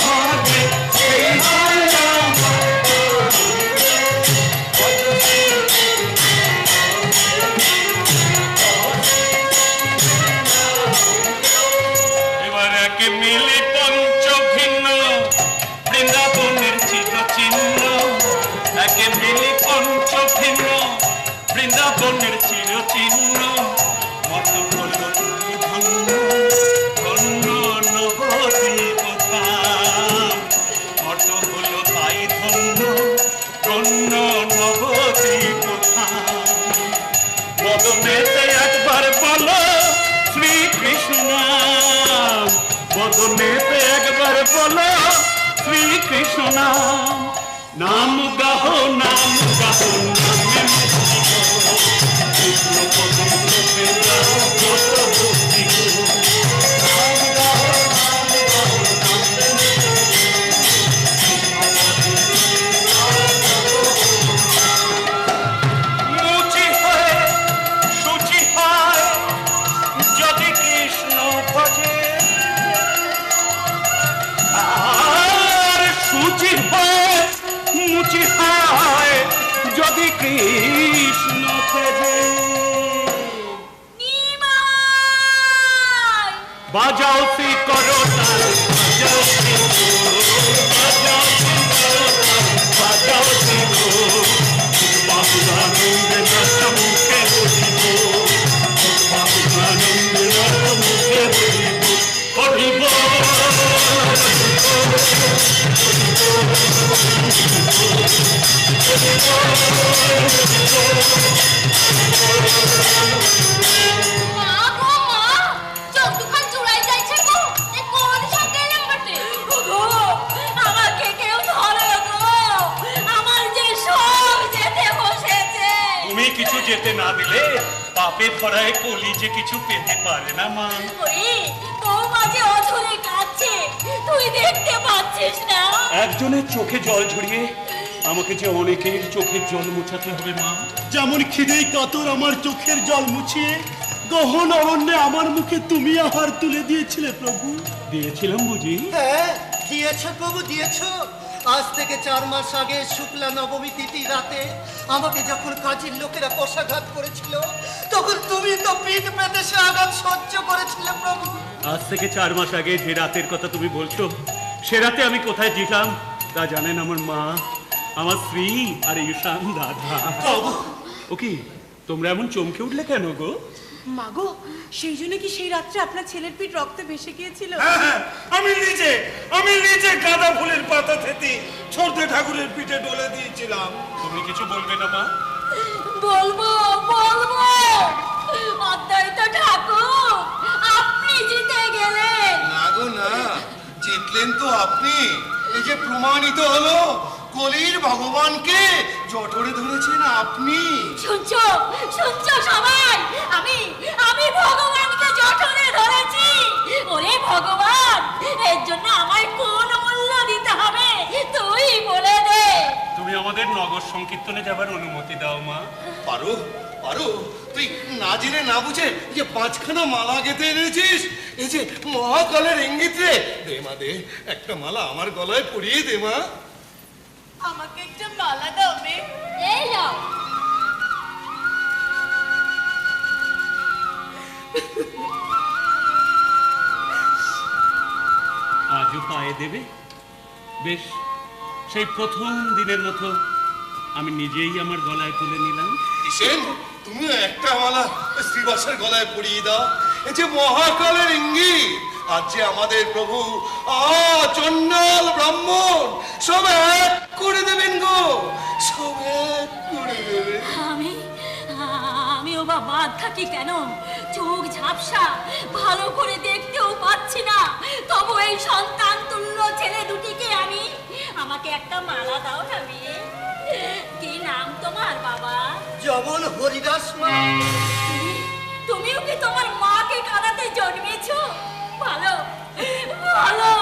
ভজে সেই হয় আমার এবার একে মিলি পঞ্চ ভিন্ন বৃন্দাবনের চির চিহ্ন, একে মিলি পঞ্চ ভিন্ন বৃন্দাবনের চির চিহ্ন, মত হল ধন্য ধন্য নবদ্বীপ ধাম, মত হল তাই ধন্য ধন্য নবদ্বীপ ধাম। বদনেতে একবার বলো শ্রীকৃষ্ণ নাম, বদনেতে একবার বলো শ্রীকৃষ্ণ নাম, নাম গাহো নামে মুক্তি গো, কৃষ্ণ পদে রূপে যাও যত ভক্তি গো। মুচি হয় শুচি হয় যদি কৃষ্ণ ভজে, আর শুচি হয় মুচি হয় যদি কৃষ্ণ ভজে। নিমাই! বাজাও শ্রী করতাল, বাজাও শ্রী বাজাও শ্রী করতাল, বাজাও শ্রী বাহুরানন্দে নাচ মুখে বলিব, বাহুরানন্দে নাচ মুখে বলিব, মা গো মা, চোখ দুখান জুড়াই যাইছে গো। এ কোন সাথে এলাম বটে? ওগো, আমাকে কেউ ধরো গো। আমার যে সব যেতে বসেছে। তুমি কিছু যেতে না দিলে পাপে ধরায় কলি যে কিছু পেতে পারে না মা। ওই বৌমা যে অঝরে কাঁদছে, তুই দেখতে পাচ্ছিস না? একজনের চোখে জল ঝরিয়ে আমাকে যে অনেকের চোখের জল মুছাতে হবে মা। যেমন খিদেই কাতর আমার চোখের জল মুছিয়ে গহন অরণ্যে আমার মুখে তুমি আহার তুলে দিয়েছিলে প্রভু। দিয়েছিলাম বুঝি? হ্যাঁ দিয়েছো প্রভু দিয়েছো। আজ থেকে 4 মাস আগে শুক্লা নবমী তিথি রাতে আমাকে যখন কাজের লোকেরা কষাঘাত করেছিল, তখন তুমি তো পিঠ পেতে সে আঘাত সহ্য করেছিলে প্রভু। আজ থেকে 4 মাস আগে যে রাতের কথা তুমি বলছো, সে রাতে আমি কোথায় যেতাম তা জানেন আমার মা, আমার স্ত্রী আর ঈশান দাদা। ও কি, তোমরা এমন চমকে উঠলে কেন গো? মাগো, সেই জন্য কি সেই রাত্রে আপনার ছেলের পিঠ রক্তে ভেসে গিয়েছিল? হ্যাঁ, আমি নিজে গাঁদা ফুলের পাতা থেতে ছোটে ঠাকুরের পিঠে ডলে দিয়েছিলাম। তুমি কিছু বলবে না মা? বলবো বলবো। অদ্বৈত ঠাকুর, আপনি জিতে গেলেন। না গো না, জিতলেন তো আপনি। এই যে প্রমাণিত হলো কলির ভগবানকে জঠরে ধরেছেন আপনি। শুনছো শুনছো সবাই, আমি ভগবানকে জঠরে ধরেছি। ওরে ভগবান, এর জন্য আমায় কোন মূল্য দিতে হবে তুই বলে দে। তুমি আমাদের নগর সংকীর্তনে যাবার অনুমতি দাও মা। পারো পারো, তুই না জেনে না বুঝে যে 5খানা মালা গেঁথে এনেছিস, এই যে মহাকালের ইঙ্গিত রে। দে মা দে, একটা মালা আমার গলায় পরিয়ে দে মা। আমাকে একটা মালা দাও মে। এই যাও। আজও পায়ে দেবে? বেশ, সেই প্রথম দিনের মতো আমি নিজেই আমার গলায় তুলে নিলাম। কিসেন, তুমিও একটা মালা শ্রীবাসের গলায় পরিয়ে দাও। এই যে মহাকালের ইঙ্গিত, আজ যে আমাদের প্রভু চন্ডাল ব্রাহ্মণ সব এক করে দেবেন গো, সব এক করে দেবেন। আমিও বা বাদ থাকি কেন? চোখ ঝাপসা, ভালো করে দেখতেও পাচ্ছি না। তবু এই সন্তান তুল্য ছেলে দুটিকে আমাকে একটা মালা দাও না মেয়ে। কি নাম তোমার বাবা? যেমন হরিদাস মা। তুমিও কি তোমার মাকে কাঁদাতে জন্মেছো? ভালো ভালো।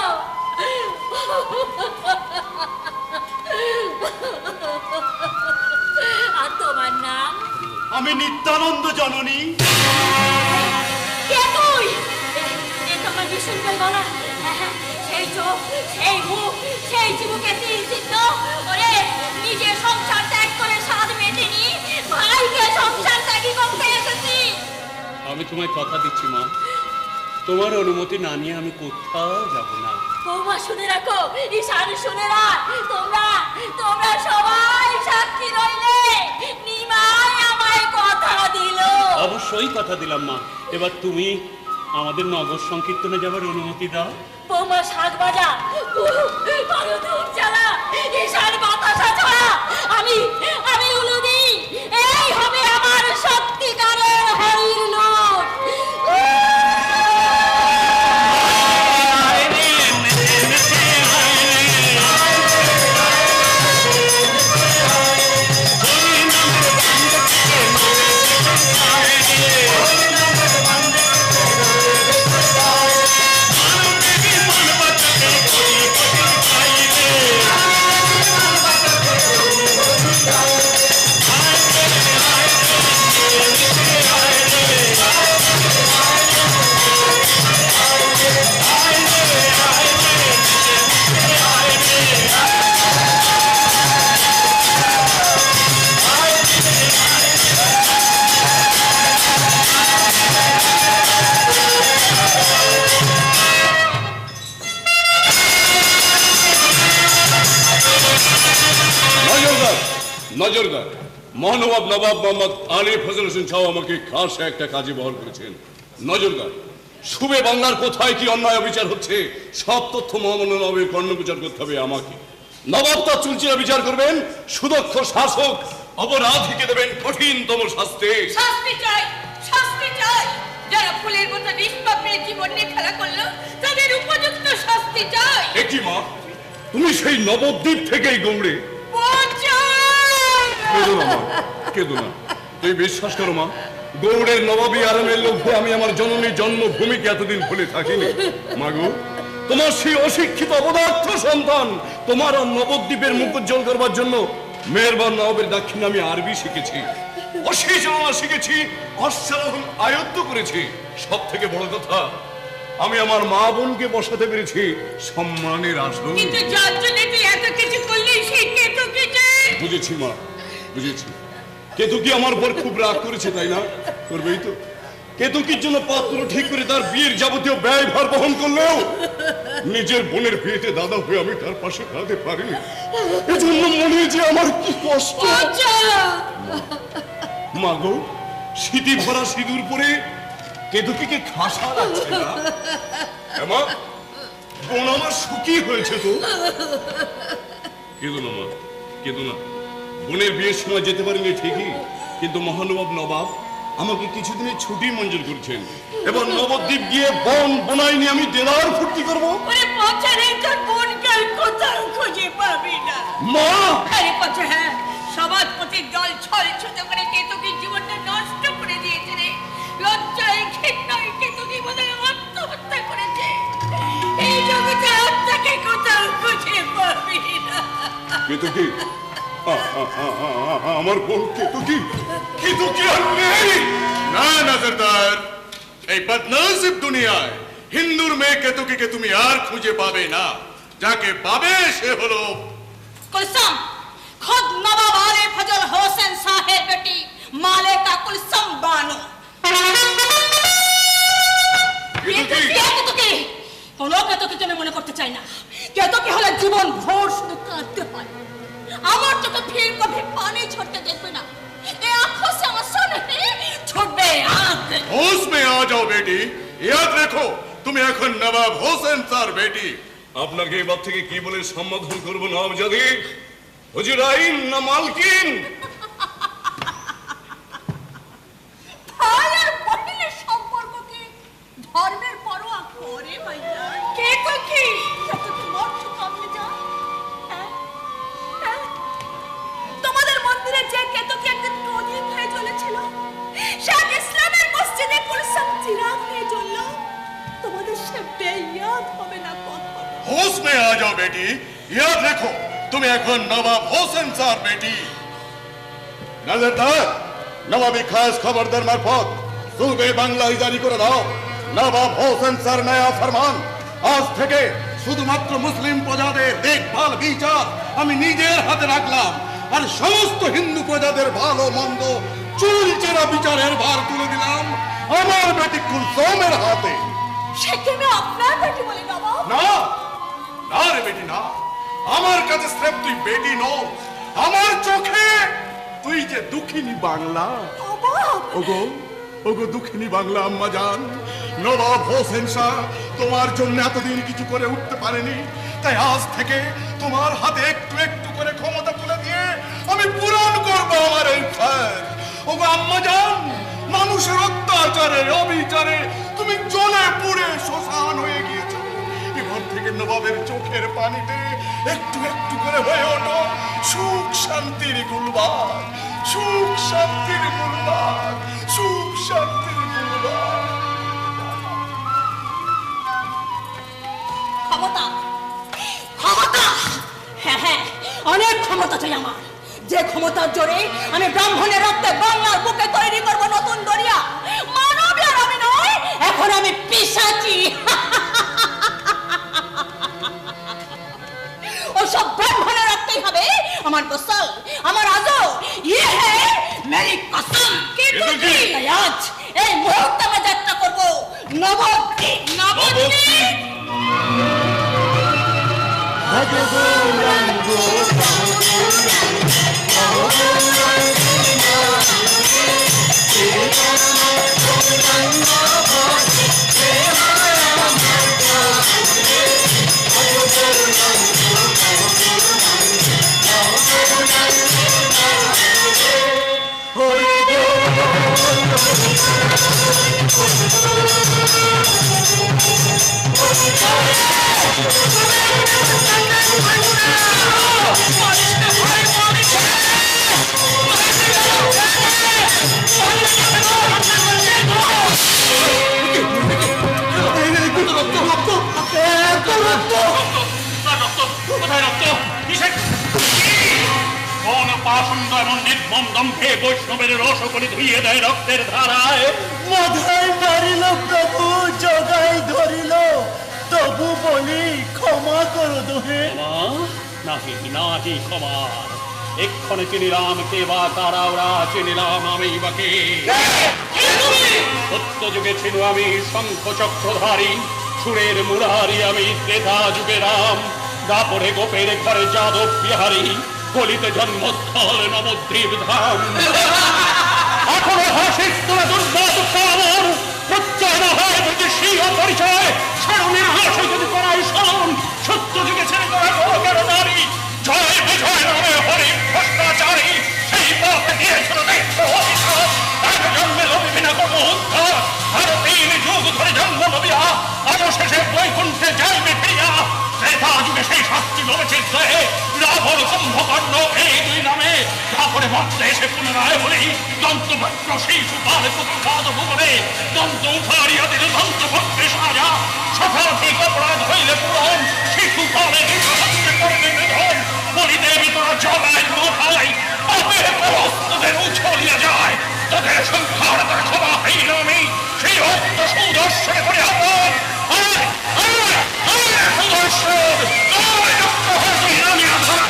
আর তোমার নাম? আমি নিত্যানন্দ জননী। কে তুই? এ তোমার কি সুন্দর গলা, সেই চোখ, সেই মুখ, সেই জীবকে তীর চিহ্ন। ওরে, নিজে সংসার ত্যাগ করে স্বাদ মেটেনি, ভাইকে সংসার ত্যাগী করতে এসেছি। আমি তোমায় কথা দিচ্ছি মা, তোমার অনুমতি না নিয়ে আমি কোথাও যাব না। বৌমা শুনে রাখো, ঈশান শুনে রাখ, তোমরা সবাই সাক্ষী রইলে। নিমাই আমায় কথা দিল। অবশ্যই কথা দিলাম মা। এবার তুমি আমাদের নগর সংকীর্তনে যাবার অনুমতি দাও। বৌমা শাক বাজা, আরো দুধ জ্বালা, ঈশান বাতাসা ছড়া, আমি উলুদি। এই হবে আমার সত্যিকারের হরির লোক। নজরদার মহানবাব নবাব মোহাম্মদ আলী ফজল হোসেন শাহ আমাকে খাস একটা কাজে বহল করেছেন। নজরদার সুবে বাংলার কোথায় কি অন্যায় বিচার হচ্ছে সব তথ্য মহামান্য নবাবের কর্ণবিচার করতে হবে আমাকে। নবাব তার চুলচিরা বিচার করবেন, সুদক্ষ শাসক অপরাধীকে দেবেন কঠিনতম শাস্তি। শাস্তি চাই, শাস্তি চাই। যারা ফুলের মতো নিষ্পাপের জীবন নিয়ে খেলা করলো তাদের উপযুক্ত শাস্তি চাই। একই মা, তুমি সেই নবদ্বীপ থেকেই গৌড়ে। কেঁদো না মা, কেঁদো না। তুই বিশ্বাস করো মা, গৌড়ের নবাবী আরামের লোভে আমি আমার জননী জন্মভূমিকে এতদিন ভুলে থাকিনি। মাগো, তোমার সেই অশিক্ষিত অপদার্থ সন্তান তোমার আর নবদ্বীপের মুখ উজ্জ্বল করবার জন্য মেহেরবান নবাবের দাক্ষিণে আমি আরবি শিখেছি, অশীচনা শিখেছি, অশ্বারোহণ আয়ত্ত করেছি। সব থেকে বড় কথা, আমি আমার মা বোনকে বসাতে পেরেছি সম্মানের আসন। কিন্তু যার জন্য তুই এত কিছু করলি সেই কেতুকে যে। বুঝেছি মা, বুঝেছি। কেতুকি আমার উপর খুব রাগ করেছে, তাই না? করবেই তো। কেতুকির জন্য পাত্র ঠিক করে তার বিয়ের যাবতীয় ব্যয়ভার বহন করলেও নিজের বোনের বিয়েতে দাদা হয়ে আমি তার পাশে দাঁড়াতে পারিনি। এজন্য মনে যে আমার কি কষ্ট। মা গো, স্মৃতি ভরা সিঁদুর পরে কেতুকিকে খাসা লাগছে না? মা, বোন আমার সুখী হয়েছে তো। কেঁদো না মা, কেঁদো না। বোনের বিয়ের সময় যেতে পারিনি ঠিকই, কিন্তু মহানবাব নবাব আমাকে কিছুদিনের ছুটি মঞ্জুর করছেন। এবার নবদ্বীপ গিয়ে বন বনাই নিয়ে আমি দেদার ফুর্তি করবো। ওরে পচা রে, তোর বোনকে কোথাও খুঁজে পাবি না। মা! আরে পচা, হ্যাঁ, সমাজপতির দল ছল ছুতো করে কেতুকির জীবনটা নষ্ট করে দিয়েছে রে। লজ্জায় ঘৃণায় কেতুকি বোধহয় আত্মহত্যা করেছে। এই জগতে আত্মাকে কোথাও খুঁজে পাবি না। কেতুকি, আমার বোন কেতুকি, কেতুকি আর নেই। না নজরদার, এই বদনসিব দুনিয়ায় হিন্দুর মেয়ে কেতুকিকে তুমি আর খুঁজে পাবে না। যাকে পাবে সে হলো कुलसम, खुद नवाब आले फजल হোসেন साहेब बेटी मालिका कुलसम बानो। কেতুকি কোনো কেতুকিকে আমি মনে করতে চাই না। কেতুকি হলে জীবন ভোর শুধু কাঁদতে হয়। আমার চোখে ফির কभी পানি ছড়তে দেখবে না। এই आंखों से आंसू नहीं छूटবে। होश में आ जाओ बेटी। याद रखो, তুমি এখন নবাব হোসেন স্যার বেটি। আপনাকে এবার থেকে কি বলে সম্বোধন করবো নবাবজাদি? হুজুর আইন না মালকিন? ভাই আর বোনের সম্পর্ককে ধর্মের পরোয়া করে ভাইয়া। কেতুকি মর্চ কামড়ে যা। তোমাদের মন্দিরে যে কেতুকি একদিন প্রদীপ হয়ে জ্বলেছিল, সে ইসলামের মসজিদে কুলসম চিরাগ হয়ে জ্বলল। তোমাদের সে বেয়াদ হবে না কখনো। होश में आ जाओ बेटी। याद रखो, তুমি এখন নবাব হোসেন স্যার বেটি। নজরদার, নবাবী খাস খবরদার মারফত সুবে বাংলায় জারি করে দাও নবাব হোসেন স্যার নয়া ফরমান। আজ থেকে শুধুমাত্র মুসলিম প্রজাদের দেখভাল বিচার আমি নিজের হাতে রাখলাম, আর সমস্ত হিন্দু প্রজাদের ভালো মন্দ চুলচেরা বিচারের ভার তুলে দিলাম আমার বেটি কুলসুমের হাতে। সেকে আমি আপনার বেটি বলি বাবা? না না রে বেটি না, আমার কাছে স্রেফ তুই বেটি নও, আমার চোখে তুই যে দুঃখিনী বাংলা। ওগো ওগো দুঃখিনী বাংলা আম্মা জান, নবাব হোসেন শাহ তোমার জন্য এতদিন কিছু করে উঠতে পারেনি, তাই আজ থেকে তোমার হাতে একটু একটু করে ক্ষমতা তুলে দিয়ে আমি পূরণ করবো আমার এই ফের। ওগো আম্মা জান, মানুষের অত্যাচারে অবিচারে তুমি জ্বলে পুড়ে শ্মশান হয়ে গিয়েছো। এবার থেকে নবাবের চোখের পানিতে একটু একটু করে হয়ে ওঠো সুখ শান্তির গুলবান, সুখ শান্তির গুলবান, সুখ শান্তির গুলবান। ক্ষমতা, ক্ষমতা, হ্যাঁ হ্যাঁ, অনেক ক্ষমতা চাই আমার। যে ক্ষমতার জোরে আমি ব্রাহ্মণের রক্তে বাংলার বুকে তৈরি করবো নতুন দরিয়া। মানবী আর আমি নয়, এখন আমি পিশাচি। ওসব ব্রাহ্মণের রক্তেই হবে আমার গোসল, আমার আজো। ইয়ে হ্যাঁ মেরি কসম। কিন্তু আজ এই মুহূর্তে আমি যাত্রা করবো নবদ্বীপ। নবদ্বীপ ভজ গৌরাঙ্গ কোথায় রক্ত? কিসের? কোন পাষণ্ড এমন নির্মম দম্ভে বৈষ্ণবের রসকলি ধুইয়ে দেয় রক্তের ধারায়? মাথায় মারিল প্রভু, জগাই ধরিল, তবু বলি ক্ষমা করো দোহে। নাহি নাহি ক্ষমার, এক্ষণে চিনিলাম কে বা তারা, ওরা চিনিলাম আমি বা কে। সত্য যুগে ছিল আমি শঙ্খ চক্রধারী, সুরের মুরারি আমি ত্রেতা যুগে রাম, দাপরে গোপের ঘরে যাদব বিহারী, কলিতে জন্মস্থল নবদ্বীপ ধাম। এখনো হাসিস তোরা দুর্বোধ কামর, প্রত্যয় না হয় বুঝে স্বীয় পরিচয়, স্মরণের হাসে যদি করাই স্মরণ, সত্য যুগে ছেড়ে করা বড় কেন নারী, জয় বিজয় নামে হরি ভ্রষ্টাচারী, সেই পথে দিয়েছিল দেখতে অভিশাপ, এক জন্মের অভিভিনা করবো উদ্ধার, আরো 3 যুগ ধরে জন্ম নবিয়া, অবশেষে বৈকুণ্ঠে যাইবে ফিরিয়া, ত্রেতা যুগে সেই শাস্তি লড়েছে দেহে, রাবণ কুম্ভকর্ণ এই 2 নামে, তারপরে মর্তে এসে পুনরায় বলি, দন্তভদ্র শিশুপাল কুখ্যাত ভুবনে, দন্ত উঠারিয়া দিল দন্ত ভক্তি সাজা, শতাধিক অপরাধ হইলে পূরণ, শিশুপালের হত্যা করবে নিধন, বলি দেবী তোরা জগায় দোহাই, পাপের পরস্তদের উছলিয়া যায়, তোদের সংখ্যার তার ক্ষমা হইল আমি, সেই রক্ত সুদর্শনে করে আপন, সুদর্শন, রক্ত হইল আমি আধার।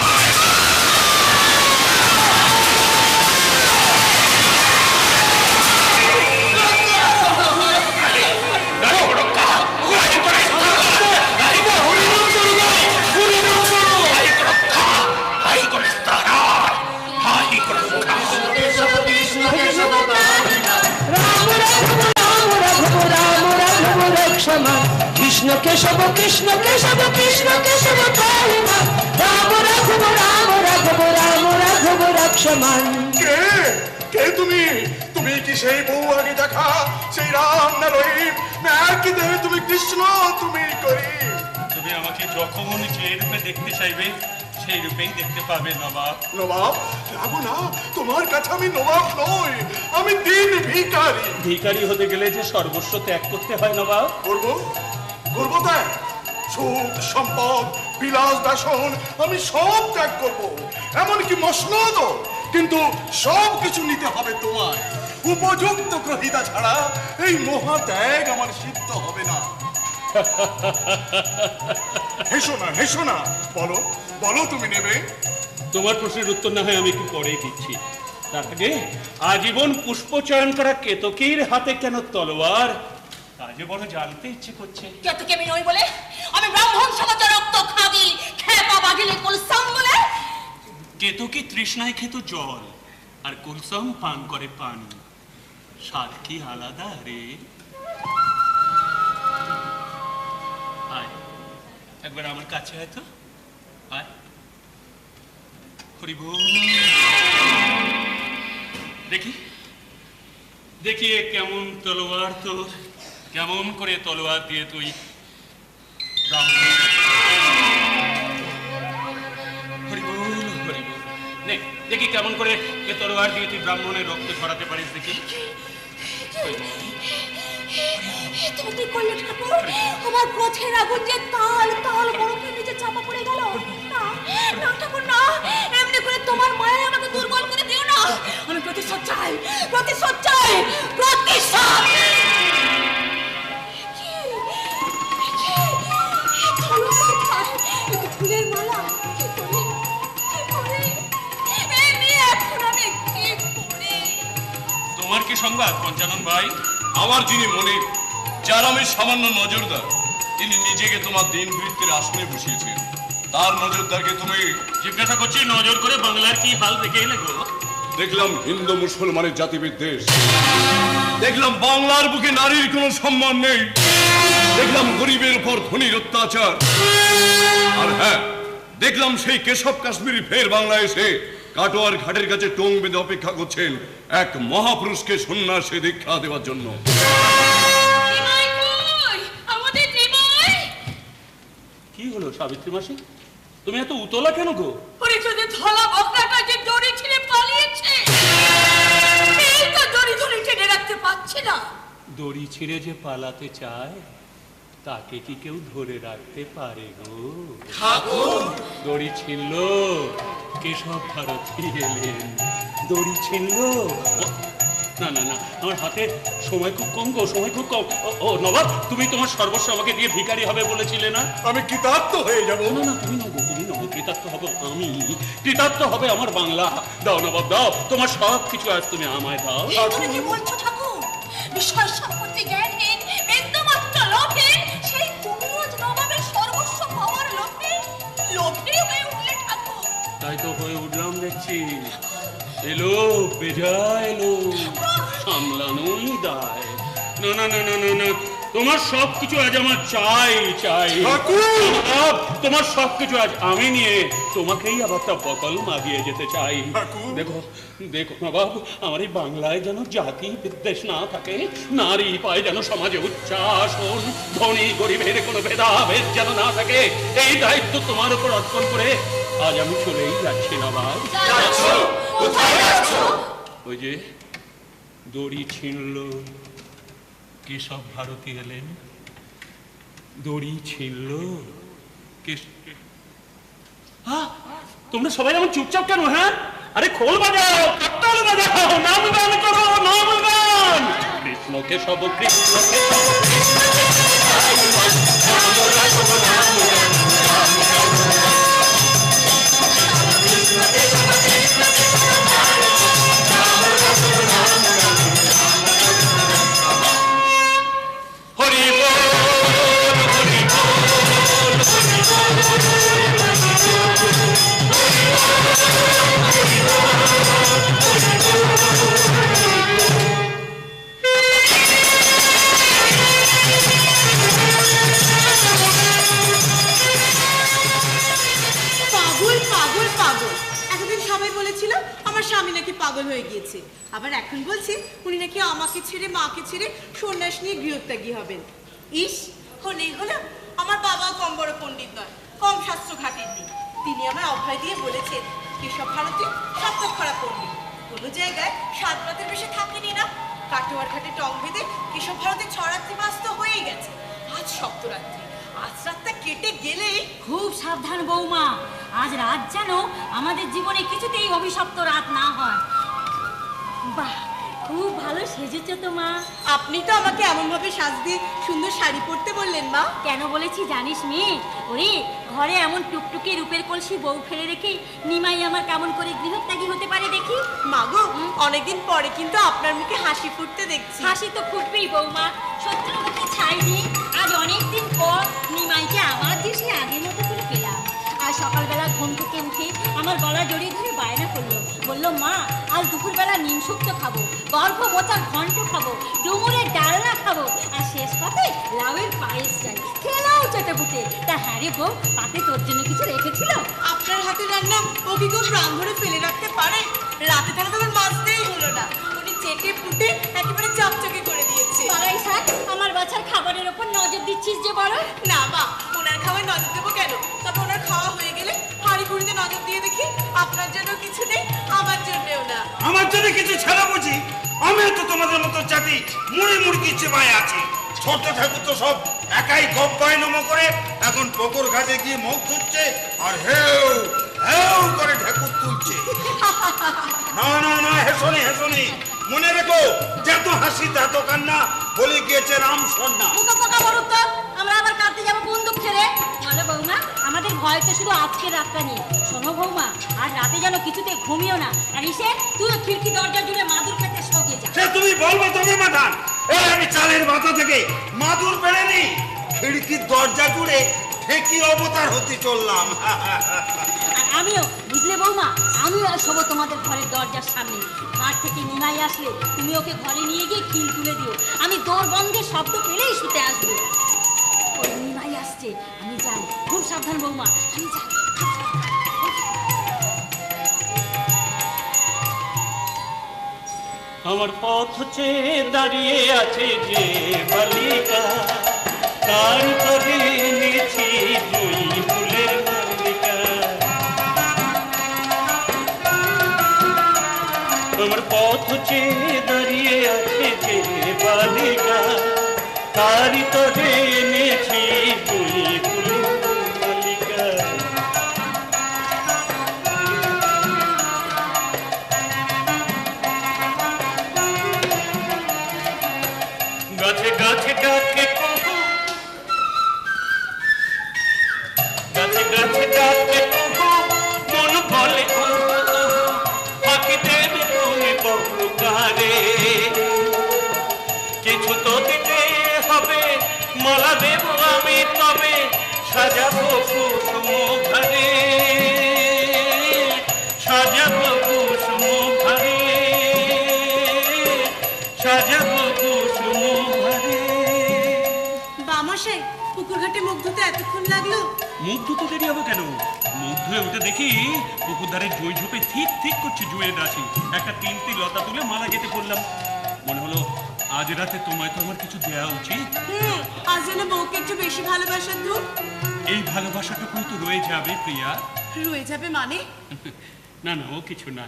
কৃষ্ণ কেশব কৃষ্ণ কেশব কৃষ্ণ কেশব পাহিমা, রাম রাঘব রাম রাঘব রাম রাঘব রক্ষমান। কে কে তুমি? তুমি কি সেই বউ আগে দেখা সেই রাম না রহিম, না একই দেহে তুমি কৃষ্ণ তুমি করিম? তুমি আমাকে যখন যে রূপে দেখতে চাইবে সেই রূপেই দেখতে পাবে নবাব। নবাব? রাগো না, তোমার কাছে আমি নবাব নই, আমি দিন ভিখারি। ভিখারি হতে গেলে যে সর্বস্ব ত্যাগ করতে হয় নবাব। করবো করবো তাই, সুখ সম্পদ বিলাস দাসন আমি সব ত্যাগ করবো, এমনকি মসনদ, কিন্তু সব কিছু নিতে হবে তোমায়। উপযুক্ত গ্রহিতা ছাড়া এই মহাত্যাগ আমার সিদ্ধ হবে না। হেসো না হেসো না, বলো বলো তুমি নেবে? তোমার প্রশ্নের উত্তর না হয় আমি একটু পরেই দিচ্ছি, তার আগে আজীবন পুষ্প চয়ন করা কেতকীর হাতে কেন তলোয়ার, আজও বড় জানতে ইচ্ছে করছে। কেতকী আমি নই বলে? আমি ব্রাহ্মণ সমাজের রক্ত খাবি, খেপা বাগিলে কুলসাম বলে? কেতকী তৃষ্ণায় খেত জল, আর কুলসম পান করে পানি, স্বাদ কি আলাদা রে? আয় একবার আমার কাছে আয় তো, আয়। হরি বল। দেখি দেখি এ কেমন তলোয়ার তোর, কেমন করে তলোয়ার দিয়ে তুই হরি বল হরি বল। নে দেখি কেমন করে এ তলোয়ার দিয়ে তুই ব্রাহ্মণের রক্ত ছড়াতে পারিস, দেখি। তুমি করলে ঠাকুর, আমার ক্রোধের আগুন যে তাল তাল বরফের নিচে চাপা পড়ে গেল। না না ঠাকুর না, এমনি করে তোমার মায়া আমাকে দুর্বল করে দিও না। আমি প্রতিশোধ চাই, প্রতিশোধ চাই, প্রতিশোধ। ফুলের মালা কি করে, কি করে এই মেয়ে এখন আমি কি করে? তোমার কি সংবাদ পঞ্চানন ভাই? আমার যিনি মনে, যার আমি সামান্য নজরদার, তিনি নিজেকে তোমার দিন বৃত্তের আসনে বসিয়েছেন, তার নজরদারকে তুমি? জিজ্ঞাসা করছি নজর করে বাংলার কি হাল দেখে এলে গো? দেখলাম হিন্দু মুসলমানের জাতি বিদ্বেষ, দেখলাম বাংলার বুকে নারীর কোনো সম্মান নেই, দেখলাম গরিবের উপর ধনীর অত্যাচার, আর হ্যাঁ, দেখলাম সেই কেশব কাশ্মীরি ফের বাংলায় এসে কাটোয়ার ঘাটের কাছে টোং বেঁধে অপেক্ষা করছেন এক মহাপুরুষকে সন্ন্যাসে দীক্ষা দেওয়ার জন্য। নিমাই কই? আমাদের নিমাই? কি হলো সাবিত্রী মাসি, তুমি এত উতলা কেন গো? ওরে যদি ধলা বকরাটা যে দড়ি ছিঁড়ে পালিয়েছে, এই তো দড়ি ধরে টেনে রাখতে পারছি না। দড়ি ছিঁড়ে যে পালাতে চায় তাকে কি কেউ ধরে রাখতে পারে গো? দড়ি ছিঁড়ল, কেশব ভারতী এলেন, দড়ি ছিঁড়ল। না না না, আমার হাতে সময় খুব কম গো, সময় খুব কম। ও নবাব, তুমি তোমার সর্বস্ব আমাকে দিয়ে ভিখারি হবে বলেছিলে না? আমি কৃতার্থ হয়ে যাব। না না, তুমি নবো, তুমি নবো, কৃতার্থ হব আমি, কৃতার্থ হবে আমার বাংলা। দাও নবাব দাও, তোমার সব কিছু আজ তুমি আমায় দাও। তুমি কি বলছো ঠাকুর? বিষয় সম্পত্তি জ্ঞানহীন, বিন্দুমাত্র লোভহীন, সেই কুমুদ নবাবের সর্বস্ব পাওয়ার লোভী হয়ে উঠলে ঠাকুর। তাই তো হয়ে উঠলাম দেখছি। এলো বেজা এলো, সামলানোই দায়। না না না না না না, তোমার সব কিছু আজ আমার চাই চাই। নবাব, তোমার সব কিছু আজ আমি নিয়ে তোমাকেই আবার তা বকল মাগিয়ে যেতে চাই। দেখো দেখো নবাব, আমার এই বাংলায় যেন জাতি বিদ্বেষ না থাকে, নারী পায় যেন সমাজে উচ্চাসন, ধনী গরিবের কোনো ভেদাভেদ যেন না থাকে, এই দায়িত্ব তোমার উপর অর্পণ করে আজ আমি চলেই যাচ্ছি নবাব। ওই যে দড়ি ছিঁড়ল, কেশব ভারতী এলেন, দড়ি ছিঁড়ল, তোমরা সবাই এমন চুপচাপ কেন? হ্যাঁ, আরে খোল বাজাও, কাট্টাল বাজাও, নাম গান করো, নাম গান। কৃষ্ণ কেশব কৃষ্ণ কেশব পাগল হয়ে গিয়েছে, আবার এখন বলছে উনি নাকি আমাকে ছেড়ে মাকে ছেড়ে সন্ন্যাস নিয়ে গৃহত্যাগী হবেন। ইস, হলেই হলো। আমার বাবা কম বড় পণ্ডিত নয়, কম শাস্ত্র ঘাটেননি। তিনি আমায় অভয় দিয়ে বলেছেন কেশব ভারতী সপ্তক্ষরা পণ্ডিত, কোনো জায়গায় সাত রাতের বেশি থাকেনি না। কাটোয়ার ঘাটে টং বেঁধে কেশব ভারতী ছরাত্রি মাস তো হয়েই গেছে, আজ সপ্তরাত্রি। আজ রাতটা কেটে গেলে খুব সাবধান বৌমা, আজ রাত যেন আমাদের জীবনে কিছুতেই অভিশপ্ত রাত না হয়। বাহ, খুব ভালো সেজেছো তো মা। আপনি তো আমাকে এমন ভাবে সাজ দিয়ে সুন্দর শাড়ি পরতে বললেন মা। কেন বলেছি জানিস মেয়ে? ওরে, ঘরে এমন টুকটুকে রূপের কলসি বউ ফেলে রেখে নিমাই আমার কেমন করে গৃহত্যাগী হতে পারে দেখি। মাগো, অনেকদিন পরে কিন্তু আপনার মুখে হাসি ফুটতে দেখছি। হাসি তো ফুটবেই বৌমা, শত্রু মুখে ছাই দিয়ে আজ অনেকদিন পর নিমাইকে আবার দেশে আগের মতো করে পেলাম। আজ সকালবেলা ঘুম থেকে উঠে আমার গলা জড়িয়ে ধরে বায়না করলো, বললো মা আজ দুপুরবেলা নিম শুক্তো খাবো, গর্ভ মোচার ঘন্ট খাবো, ডুমুরের ডালনা খাবো, আর শেষ পাতে লাউয়ের পায়েস চাই, খেলাও চেটেপুটে। তা হ্যাঁ রে বউ, পাতে তোর জন্য কিছু রেখেছিল? আপনার হাতে রান্না ও কি কেউ প্রাণ ভরে ফেলে রাখতে পারে? রাতে তাহলে তোমার মাছতেই হলো না, উনি চেটে পুটে একেবারে চকচকে করে দিয়েছে। বাড়াই শাক, আমার বাচ্চার খাবারের ওপর নজর দিচ্ছিস যে বড়। না মা, ওনার খাওয়ায় নজর দেবো কেন? তবে ওনার খাওয়া হয়ে গেলে হাঁড়ি কুড়িতে নজর দিয়ে দেখি আপনার জন্য কিছু নেই, আমার জন্যও না। আমার জন্য কিছু ছাড়া বুঝি? আমিও তো তোমাদের মতো জাতি মুড়ি মুড়কি চেপায় আছি। ছোট ঠাকুর তো সব একাই গপ্পায় নম করে এখন পুকুর ঘাটে গিয়ে মুখ ধুচ্ছে আর হেউ হেউ করে ঠাকুর তুলছে। না না না, হেসনি হেসনি, মনে রেখো যত হাসি তত কান্না, বলে গিয়েছে রাম সন্না। পোকা পোকা বড় তো, আমরা আবার কাঁদতে যাবো বন্দুক ছেড়ে। বলো বৌমা, আমাদের ভয় তো শুধু আজকের রাতটা নিয়ে। শোনো বৌমা, আর রাতে যেন কিছুতে ঘুমিও না, আর এসে তুই খিড়কি দরজা জুড়ে মাদুর পেতে সগে যা। সে তুমি বলবো তুমি মাথান, এই আমি চালের মাথা থেকে মাদুর পেরে নি, খিড়কির দরজা জুড়ে ঢেকি অবতার হতে চললাম। আর আমিও, বুঝলে বৌমা, আমিও শোবো তোমাদের ঘরের দরজার সামনে। ঘর থেকে নিমাই আসলে তুমি ওকে ঘরে নিয়ে গিয়ে খিল তুলে দিও। আমি দৌড় বন্ধের শব্দ পেলেই শুতে আসবো। ওই নিমাই আসছে, আমি যাই। খুব সাবধান বৌমা, আমি যাই। আমার পথ চেয়ে দাঁড়িয়ে আছে যে বালিকা, তার তরে নিয়েছি জয়ী ফুলের মালিকা। আমার পথ চেয়ে দাঁড়িয়ে আছে যে বালিকা, তার তরে নিয়েছি জয়ী ফুলের মালিকা। গাছে গাছে ডাকে কুহু, গাছে গাছে ডাকে কুহু, মন বলে পাখিদের তুমি বহুকারে। কিছু তো দিতে হবে, মালা দেব আমি তবে, সাজাবো কুসুম ঘরে, সাজাবো কুসুম ঘরে, সাজাবো কুসুম ঘরে। বামাশাই, পুকুর ঘাটে মুখ ধুতে এতক্ষণ লাগলো? মুখ ধুতে দেরি হবে কেন? মুখ ধুয়ে উঠে দেখি পুকুর ধারে জয় ঝোপে ঠিক ঠিক করছে জুয়ের রাশি। একটা তিনটি লতা তুলে মালা গেতে করলাম। মনে হলো আজ রাতে তোমায় তো আমার কিছু দেওয়া উচিত। আজ যেন বউকে একটু বেশি ভালোবাসার ধূপ। এই ভালোবাসাটুকু তো রয়ে যাবে প্রিয়া। রয়ে যাবে মানে? না না, ও কিছু না,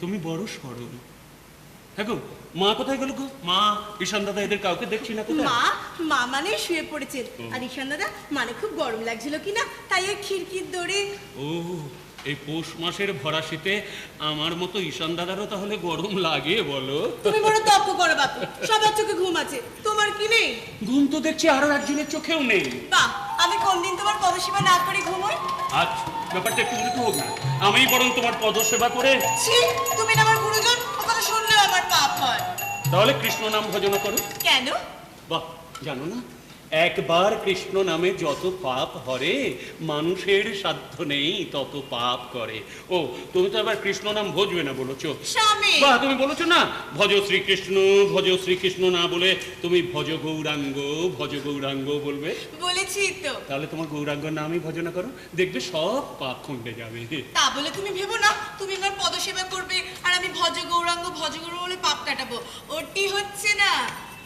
তুমি বড় সরল। হ্যাঁ গো, মা কোথায় গেল গো? মা, ঈশান দাদা, এদের কাউকে দেখছি না কোথায়? মা মানে শুয়ে পড়েছেন। আর ঈশান দাদা মানে খুব গরম লাগছিল কিনা, তাই ওই খিড়কির দৌড়ে। ও, এই পৌষ মাসের ভরা শীতে আমার মতো ঈশান দাদারও তাহলে গরম লাগে বলো? তুমি বড় তপ্প করো বাপু, সবার চোখে ঘুম আছে, তোমার কি নেই? ঘুম তো দেখছি আরো একজনের চোখেও নেই। বাহ, আমি কোনদিন তোমার পদসেবা না করে ঘুমোই? আচ্ছা, ব্যাপারটা একটু উল্টো হোক না, আমি বরং তোমার পদসেবা করে। ছি, তুমি না আমার গুরুজন, ও কথা শুনলেও আমার পাপ হয়। তাহলে কৃষ্ণ নাম ভজনা করো। কেন? বাহ, জানো না, একবার কৃষ্ণ নামে যত পাপ হরে, মানুষের সাধ্য নেই তত পাপ করে। ও, তুমি তো এবার কৃষ্ণ নাম ভজবে না বলেছো? স্বামী, বাহ, তুমি বলেছো না ভজ শ্রীকৃষ্ণ না বলে তুমি ভজ গৌরাঙ্গ বলবে। বলেছি তো। তাহলে তোমার গৌরাঙ্গ নামই ভজনা করো, দেখবে সব পাপ খণ্ডে যাবে। তা বলে তুমি ভেবো না তুমি আমার পদসেবা করবে আর আমি ভজ গৌরাঙ্গ বলে পাপ কাটাবো। ওটি হচ্ছে না।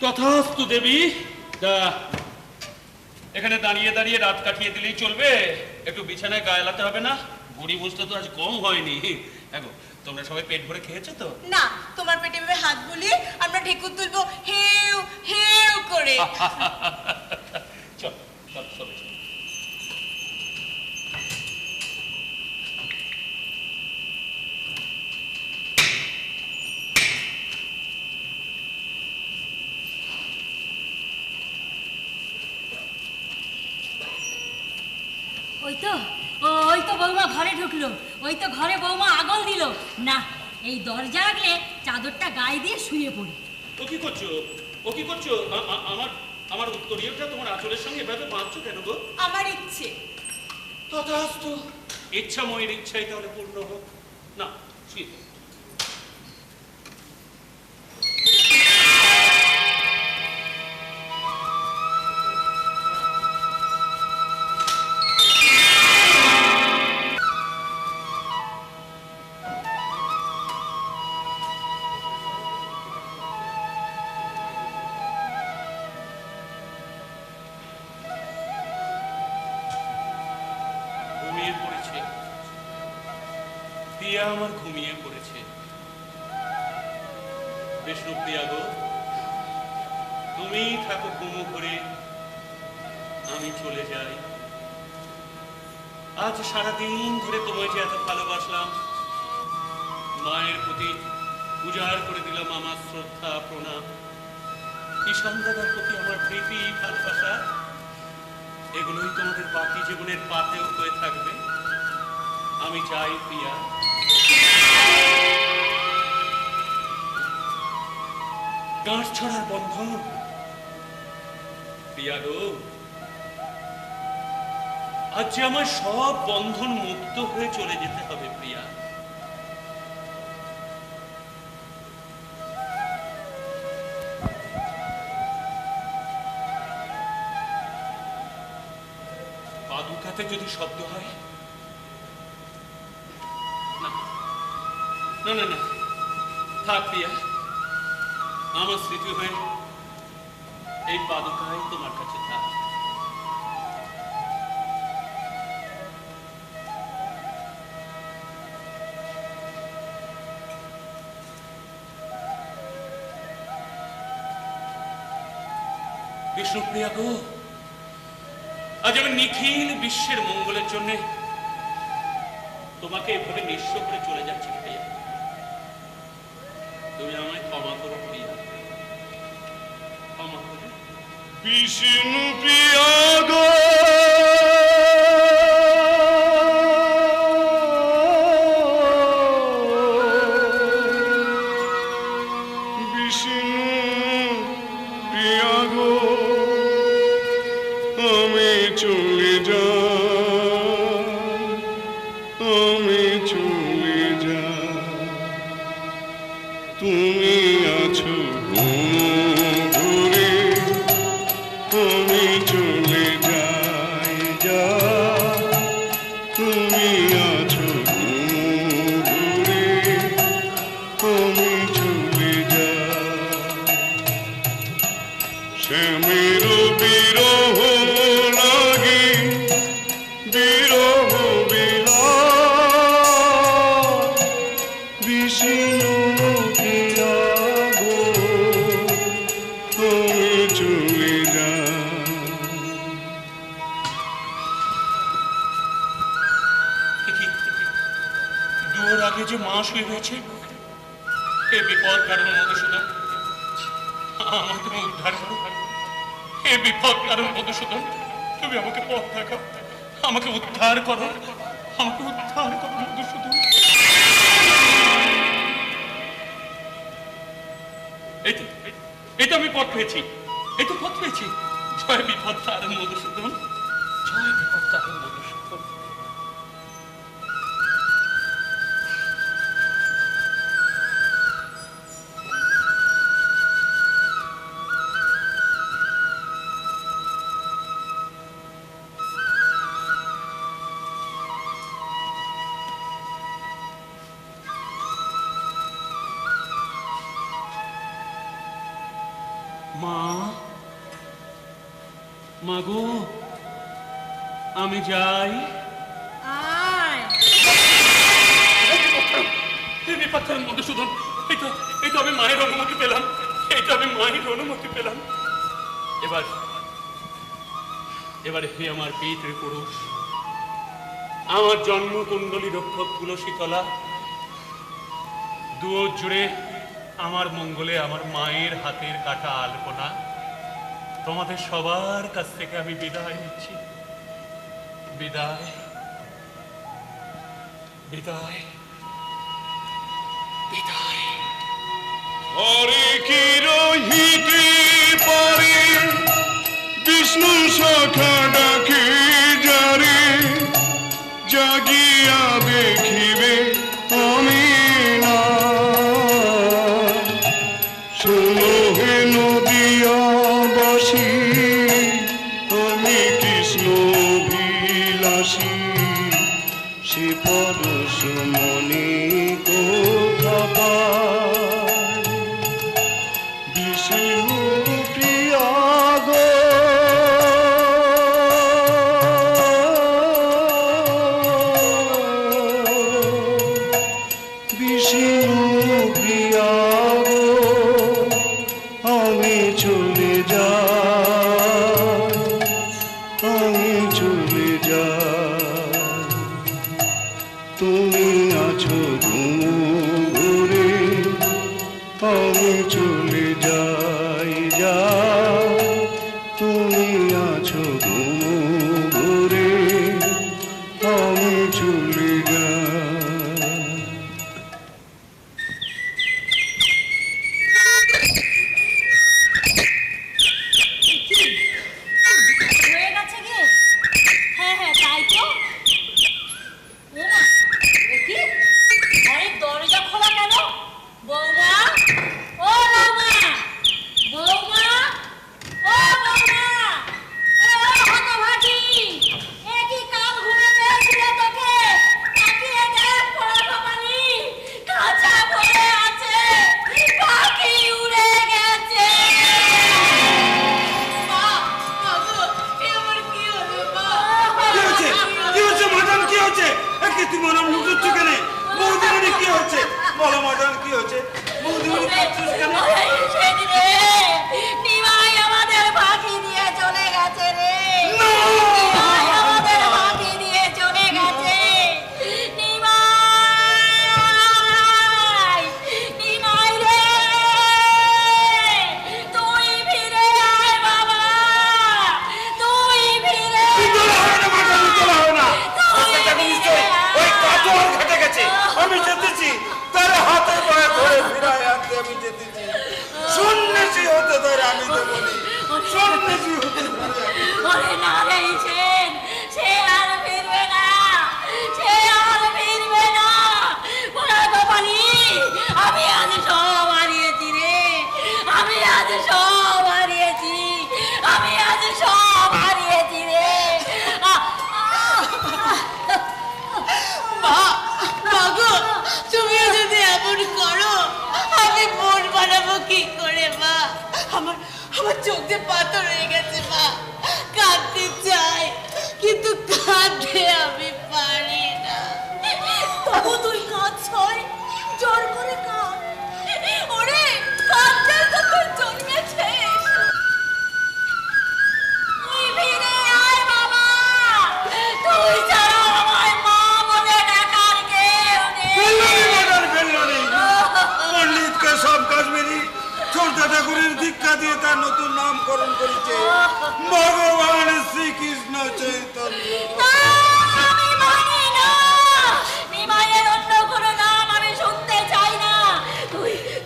তথাস্তু দেবী। তা এখানে দাঁড়িয়ে দাঁড়িয়ে রাত কাটিয়ে দিলেই চলবে? একটু বিছানায় গায়ে লাতে হবে না? বুড়ি বুঝতে তো আজ কম হয়নি। দেখো, তোমরা সবাই পেট ভরে খেয়েছো তো? না, তোমার পেটে ভেবে হাত বুলিয়ে আমরা ঢেকুর তুলবো হেউ হেউ করে। চল চল চল। ওই তো বৌমা ঘরে ঢুকলো। ওই তো ঘরে বৌমা আগল দিল। না, এই দরজা আগলে চাদরটা গায়ে দিয়ে শুয়ে পড়ি। ও কি করছো? আমার উত্তরীয়টা তোমার আঁচলের সঙ্গে এভাবে বাঁধছো কেন গো? আমার ইচ্ছে। তথাস্তু, ইচ্ছা ময়ের ইচ্ছাই তাহলে পূর্ণ হোক। না, শুয়ে পড়ো। আমার ঘুমিয়ে পড়েছে। বিষ্ণুপ্রিয়া গো, তুমি থাকো ঘুমো ঘরে, আমি চলে যাই। আজ সারাদিন ধরে তোমায় যে এত ভালোবাসলাম, মায়ের প্রতি উজাড় করে দিলাম আমার শ্রদ্ধা প্রণাম, ঈশান দাদার প্রতি আমার প্রীতি ভালোবাসা, এগুলোই তোমাদের বাকি জীবনের পাথেও হয়ে থাকবে। আমি চাই প্রিয়া, গাঁট ছড়ার বন্ধন। প্রিয়া গো, আজ যে আমার সব বন্ধন মুক্ত হয়ে চলে যেতে হবে প্রিয়া। পাদুকাতে যদি শব্দ হয়, না না না না, থাক প্রিয়া, আমার স্মৃতি হয়ে এই পাদুকায় তোমার কাছে থাক। বিষ্ণুপ্রিয়া গো, আজ আমি নিখিল বিশ্বের মঙ্গলের জন্য তোমাকে এভাবে নিঃস্ব করে চলে যাচ্ছি প্রিয়া। তুমি আমায় ক্ষমা করো প্রিয়া, ক্ষমা করো। বিষ্ণুপ্রিয়া গো, বিষ্ণুপ্রিয়া গো, আমি চলে যাই, আমি চলে যাই, তুমি আছো ঘুরে, আমি চলে যাই, তুমি আছো ঘুরে, আমি চলে যাই, শ্যামের বিরহ লাগে, বিরহ বিলাস, বিষ্ণু প্রিয়া গো, আমি চলে যাই। দুয়ার আগে যে মাস হয়ে গেছে, এ বিপদ কারণ মধুসূদন, আমাকে তুমি উদ্ধার করো। এ বিপদ কারণ মধুসূদন, তুমি আমাকে পথ দেখাও, আমাকে উদ্ধার করো, আমাকে উদ্ধার করো মধুসূদন। এই তো আমি পথ পেয়েছি, এই তো পথ পেয়েছি। জয় বিপদ কারণ মধুসূদন, জয় বিপদ কারণ মধুসূদন। মা, মাগো, আমি যাই। পাথর মধুসূদন, এই তো আমি মায়ের অনুমতি পেলাম, এই তো আমি মায়ের অনুমতি পেলাম। এবার হে আমার পিতৃপুরুষ, আমার জন্মকুণ্ডলী রক্ষক তুলসীতলা, দুয়ো জুড়ে আমার মঙ্গলে আমার মায়ের হাতের কাটা আলপনা, তোমাদের সবার কাছ থেকে আমি বিদায় নিচ্ছি। বিদায়, বিদায়, বিদায়। হরে কি রহিতে পারে বিষ্ণু শাখা ডাকে যারে, জাগিয়া দেখিবে আমি না, শোনো হে নদিয়াবাসী, আমি কৃষ্ণ বিলাসী, সে পরশ মনে কোথা পায়, বিষ্ণু বলো মদন কি হয়েছে? মুখ ধুবড়ি করছিস কেন? সেদিনে নিমাই আমাদের ফাঁকি দিয়ে চলে গেছে রে। নিমাই আমাদের ফাঁকি দিয়ে চলে গেছে। নিমাই, নিমাই রে, তুই ফিরে আয় বাবা, তুই ফিরে তোলা হবে না মদন, তোলা হবে না। আচ্ছা, নিশ্চয়ই ওই কাটোয়ার ঘাটে গেছে। আমি যেতেছি, তার হাতে পায়ে ধরে ফিরায় আনতে আমি যেতেছি। সন্ন্যাসী হতে ধরে আমি তো বলি, সন্ন্যাসী হতে ধরে আমি। ওরে না রে ঈশেন, সে আর ফিরবে না, সে আর ফিরবে না। ওরা গোপালি, আমি আজ সব হারিয়েছি রে, আমি আজ সব হারিয়েছি, আমি আজ সব হারিয়েছি রে। মা, মাগো, তুমিও যদি এমন করো, আমি মন বানাবো কি করে মা? আমার আমার চোখ দিয়ে পাথর হয়ে গেছে মা। কাঁদতে চাই, কিন্তু কাঁদতে আমি পারি না। তবু তুই কাঁদ ছয়, জোর করে কাঁদ। ওরে কাঁদতে তো তোর জন্মেছিস। তুই ফিরে আয় বাবা, তুই ছাড়া আমায় মা বলে ডাকার কেউ নেই। ফেললানি মদন, ফেললানি। পণ্ডিতকে সব কাশ্মীরি ছোটদা ঠাকুরের দীক্ষা দিয়ে তার নতুন নামকরণ করেছে ভগবান শ্রীকৃষ্ণ চৈতন্য। না, আমি মানি না। নিমাইয়ের অন্য কোনো নাম আমি শুনতে চাই না।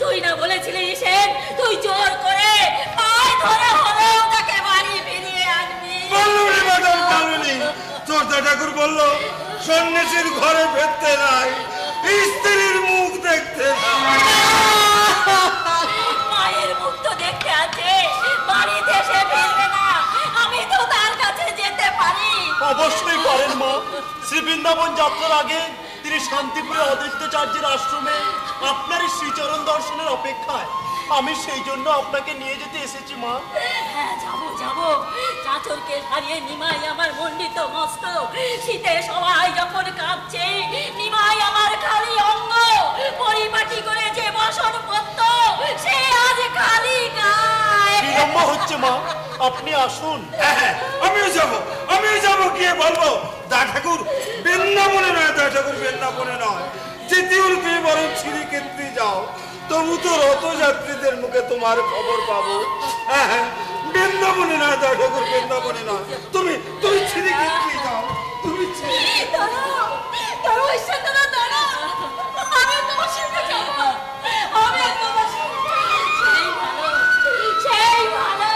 তুই না বলেছিলি ঈশেন, তুই জোর করে পায়ে ধরে হলেও তাকে বাড়ি ফিরিয়ে আনবি। বললুনি মদন, বললুনি। ছোটদা ঠাকুর বলল সন্ন্যাসীর ঘরে ফেরতে নাই, স্ত্রীর মুখ দেখতে নাই। মায়ের মুখ তো দেখতে আছে, বাড়িতে সে ফিরবে না। আমি তো তার কাছে যেতে পারি। অবশ্যই পারেন মা। শ্রী বৃন্দাবন যাত্রার আগে তিনি শান্তিপুরে অদ্বৈতাচার্যের আশ্রমে আপনার এই শ্রীচরণ দর্শনের অপেক্ষায়। আমি সেই জন্য আপনাকে নিয়ে যেতে এসেছি মা। হ্যাঁ, যাবো যাবো। চাচরকে হারিয়ে নিমাই আমার মণ্ডিত মস্তক, শীতে সবাই যখন কাঁপছে, নিমাই আমার খালি অঙ্গ পরিপাটি করে যে বসন পত্ত, সে আজ খালি গায়। বিলম্ব হচ্ছে মা, আপনি আসুন। হ্যাঁ, আমিও যাবো গিয়ে বলবো দা ঠাকুর বৃন্দাবনে নয়, দা ঠাকুর বৃন্দাবনে নয়, তৃতীয় পেয়ে বরং শ্রীক্ষেত্রে যাও, তবু তো রথযাত্রীদের মুখে তোমার খবর পাবো। হ্যাঁ, বৃন্দাবনে নয় দা ঠাকুর, বৃন্দাবনে নয়, তুমি শ্রীক্ষেত্রে যাও, তুমি দাঁড়াও, দাঁড়াও ঈশ্বর, দাঁড়াও। আমি তোমার সঙ্গে যাবো, আমি তোমার সঙ্গে যাবো। সেই ভালো।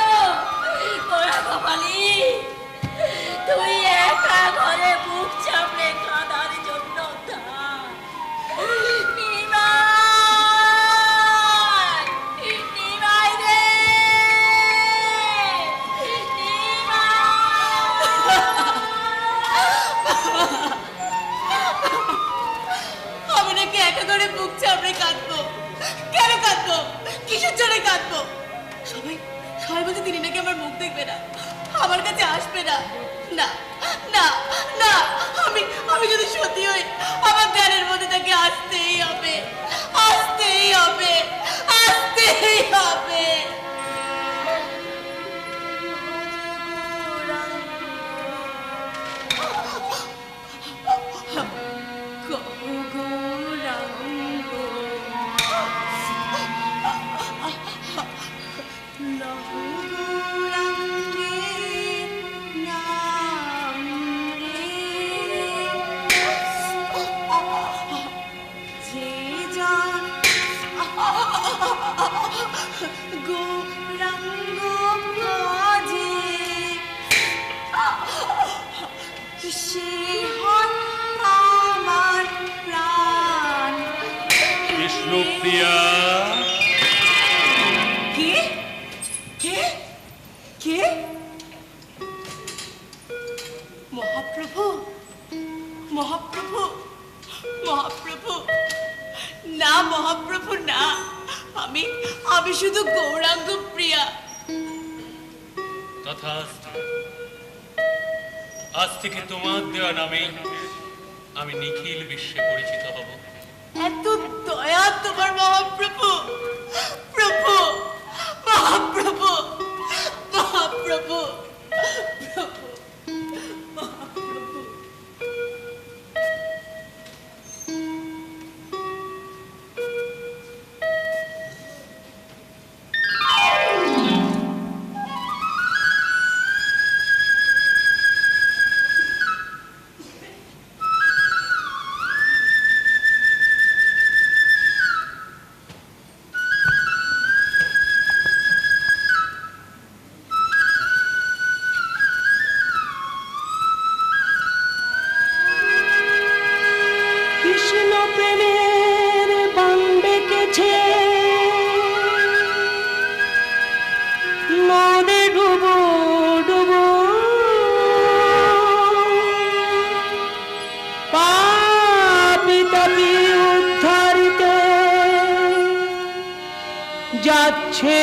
তোরা কপালি, তুই একা ঘরে বুক চাপড়ে কাঁদার জন্য থাক। নিমাই, নিমাই রে, আমি নাকি একা করে বুক চাপড়ে কাঁদবো? কেন কাঁদবো? কিসের জন্য কাঁদবো? সবাই সবাই বলছে তিনি নাকি আমার মুখ দেখবে না, আমার কাছে আসবে না। না না না, আমি যদি সত্যি হই, আমার ধ্যানের মধ্যে তাকে আসতেই হবে, আসতেই হবে, আসতেই হবে। কৃষ্ণপ্রিয়া, কে কে কে? মহাপ্রভু, মহাপ্রভু, মহাপ্রভু, না মহাপ্রভু না, আমি শুধু গৌরাঙ্গ প্রিয়া। তথাস্তু। আজ থেকে তোমার দেওয়া নামে আমি নিখিল বিশ্বে পরিচিত হব। এত দয়া তোমার মহাপ্রভু, প্রভু, মহাপ্রভু, মহাপ্রভু, প্রভু, মহাপ্রভু। কৃষ্ণ প্রেমের বান ডেকেছে, নদে ডুবো ডুবো, পাপী তাপী উদ্ধারিতে যাচ্ছে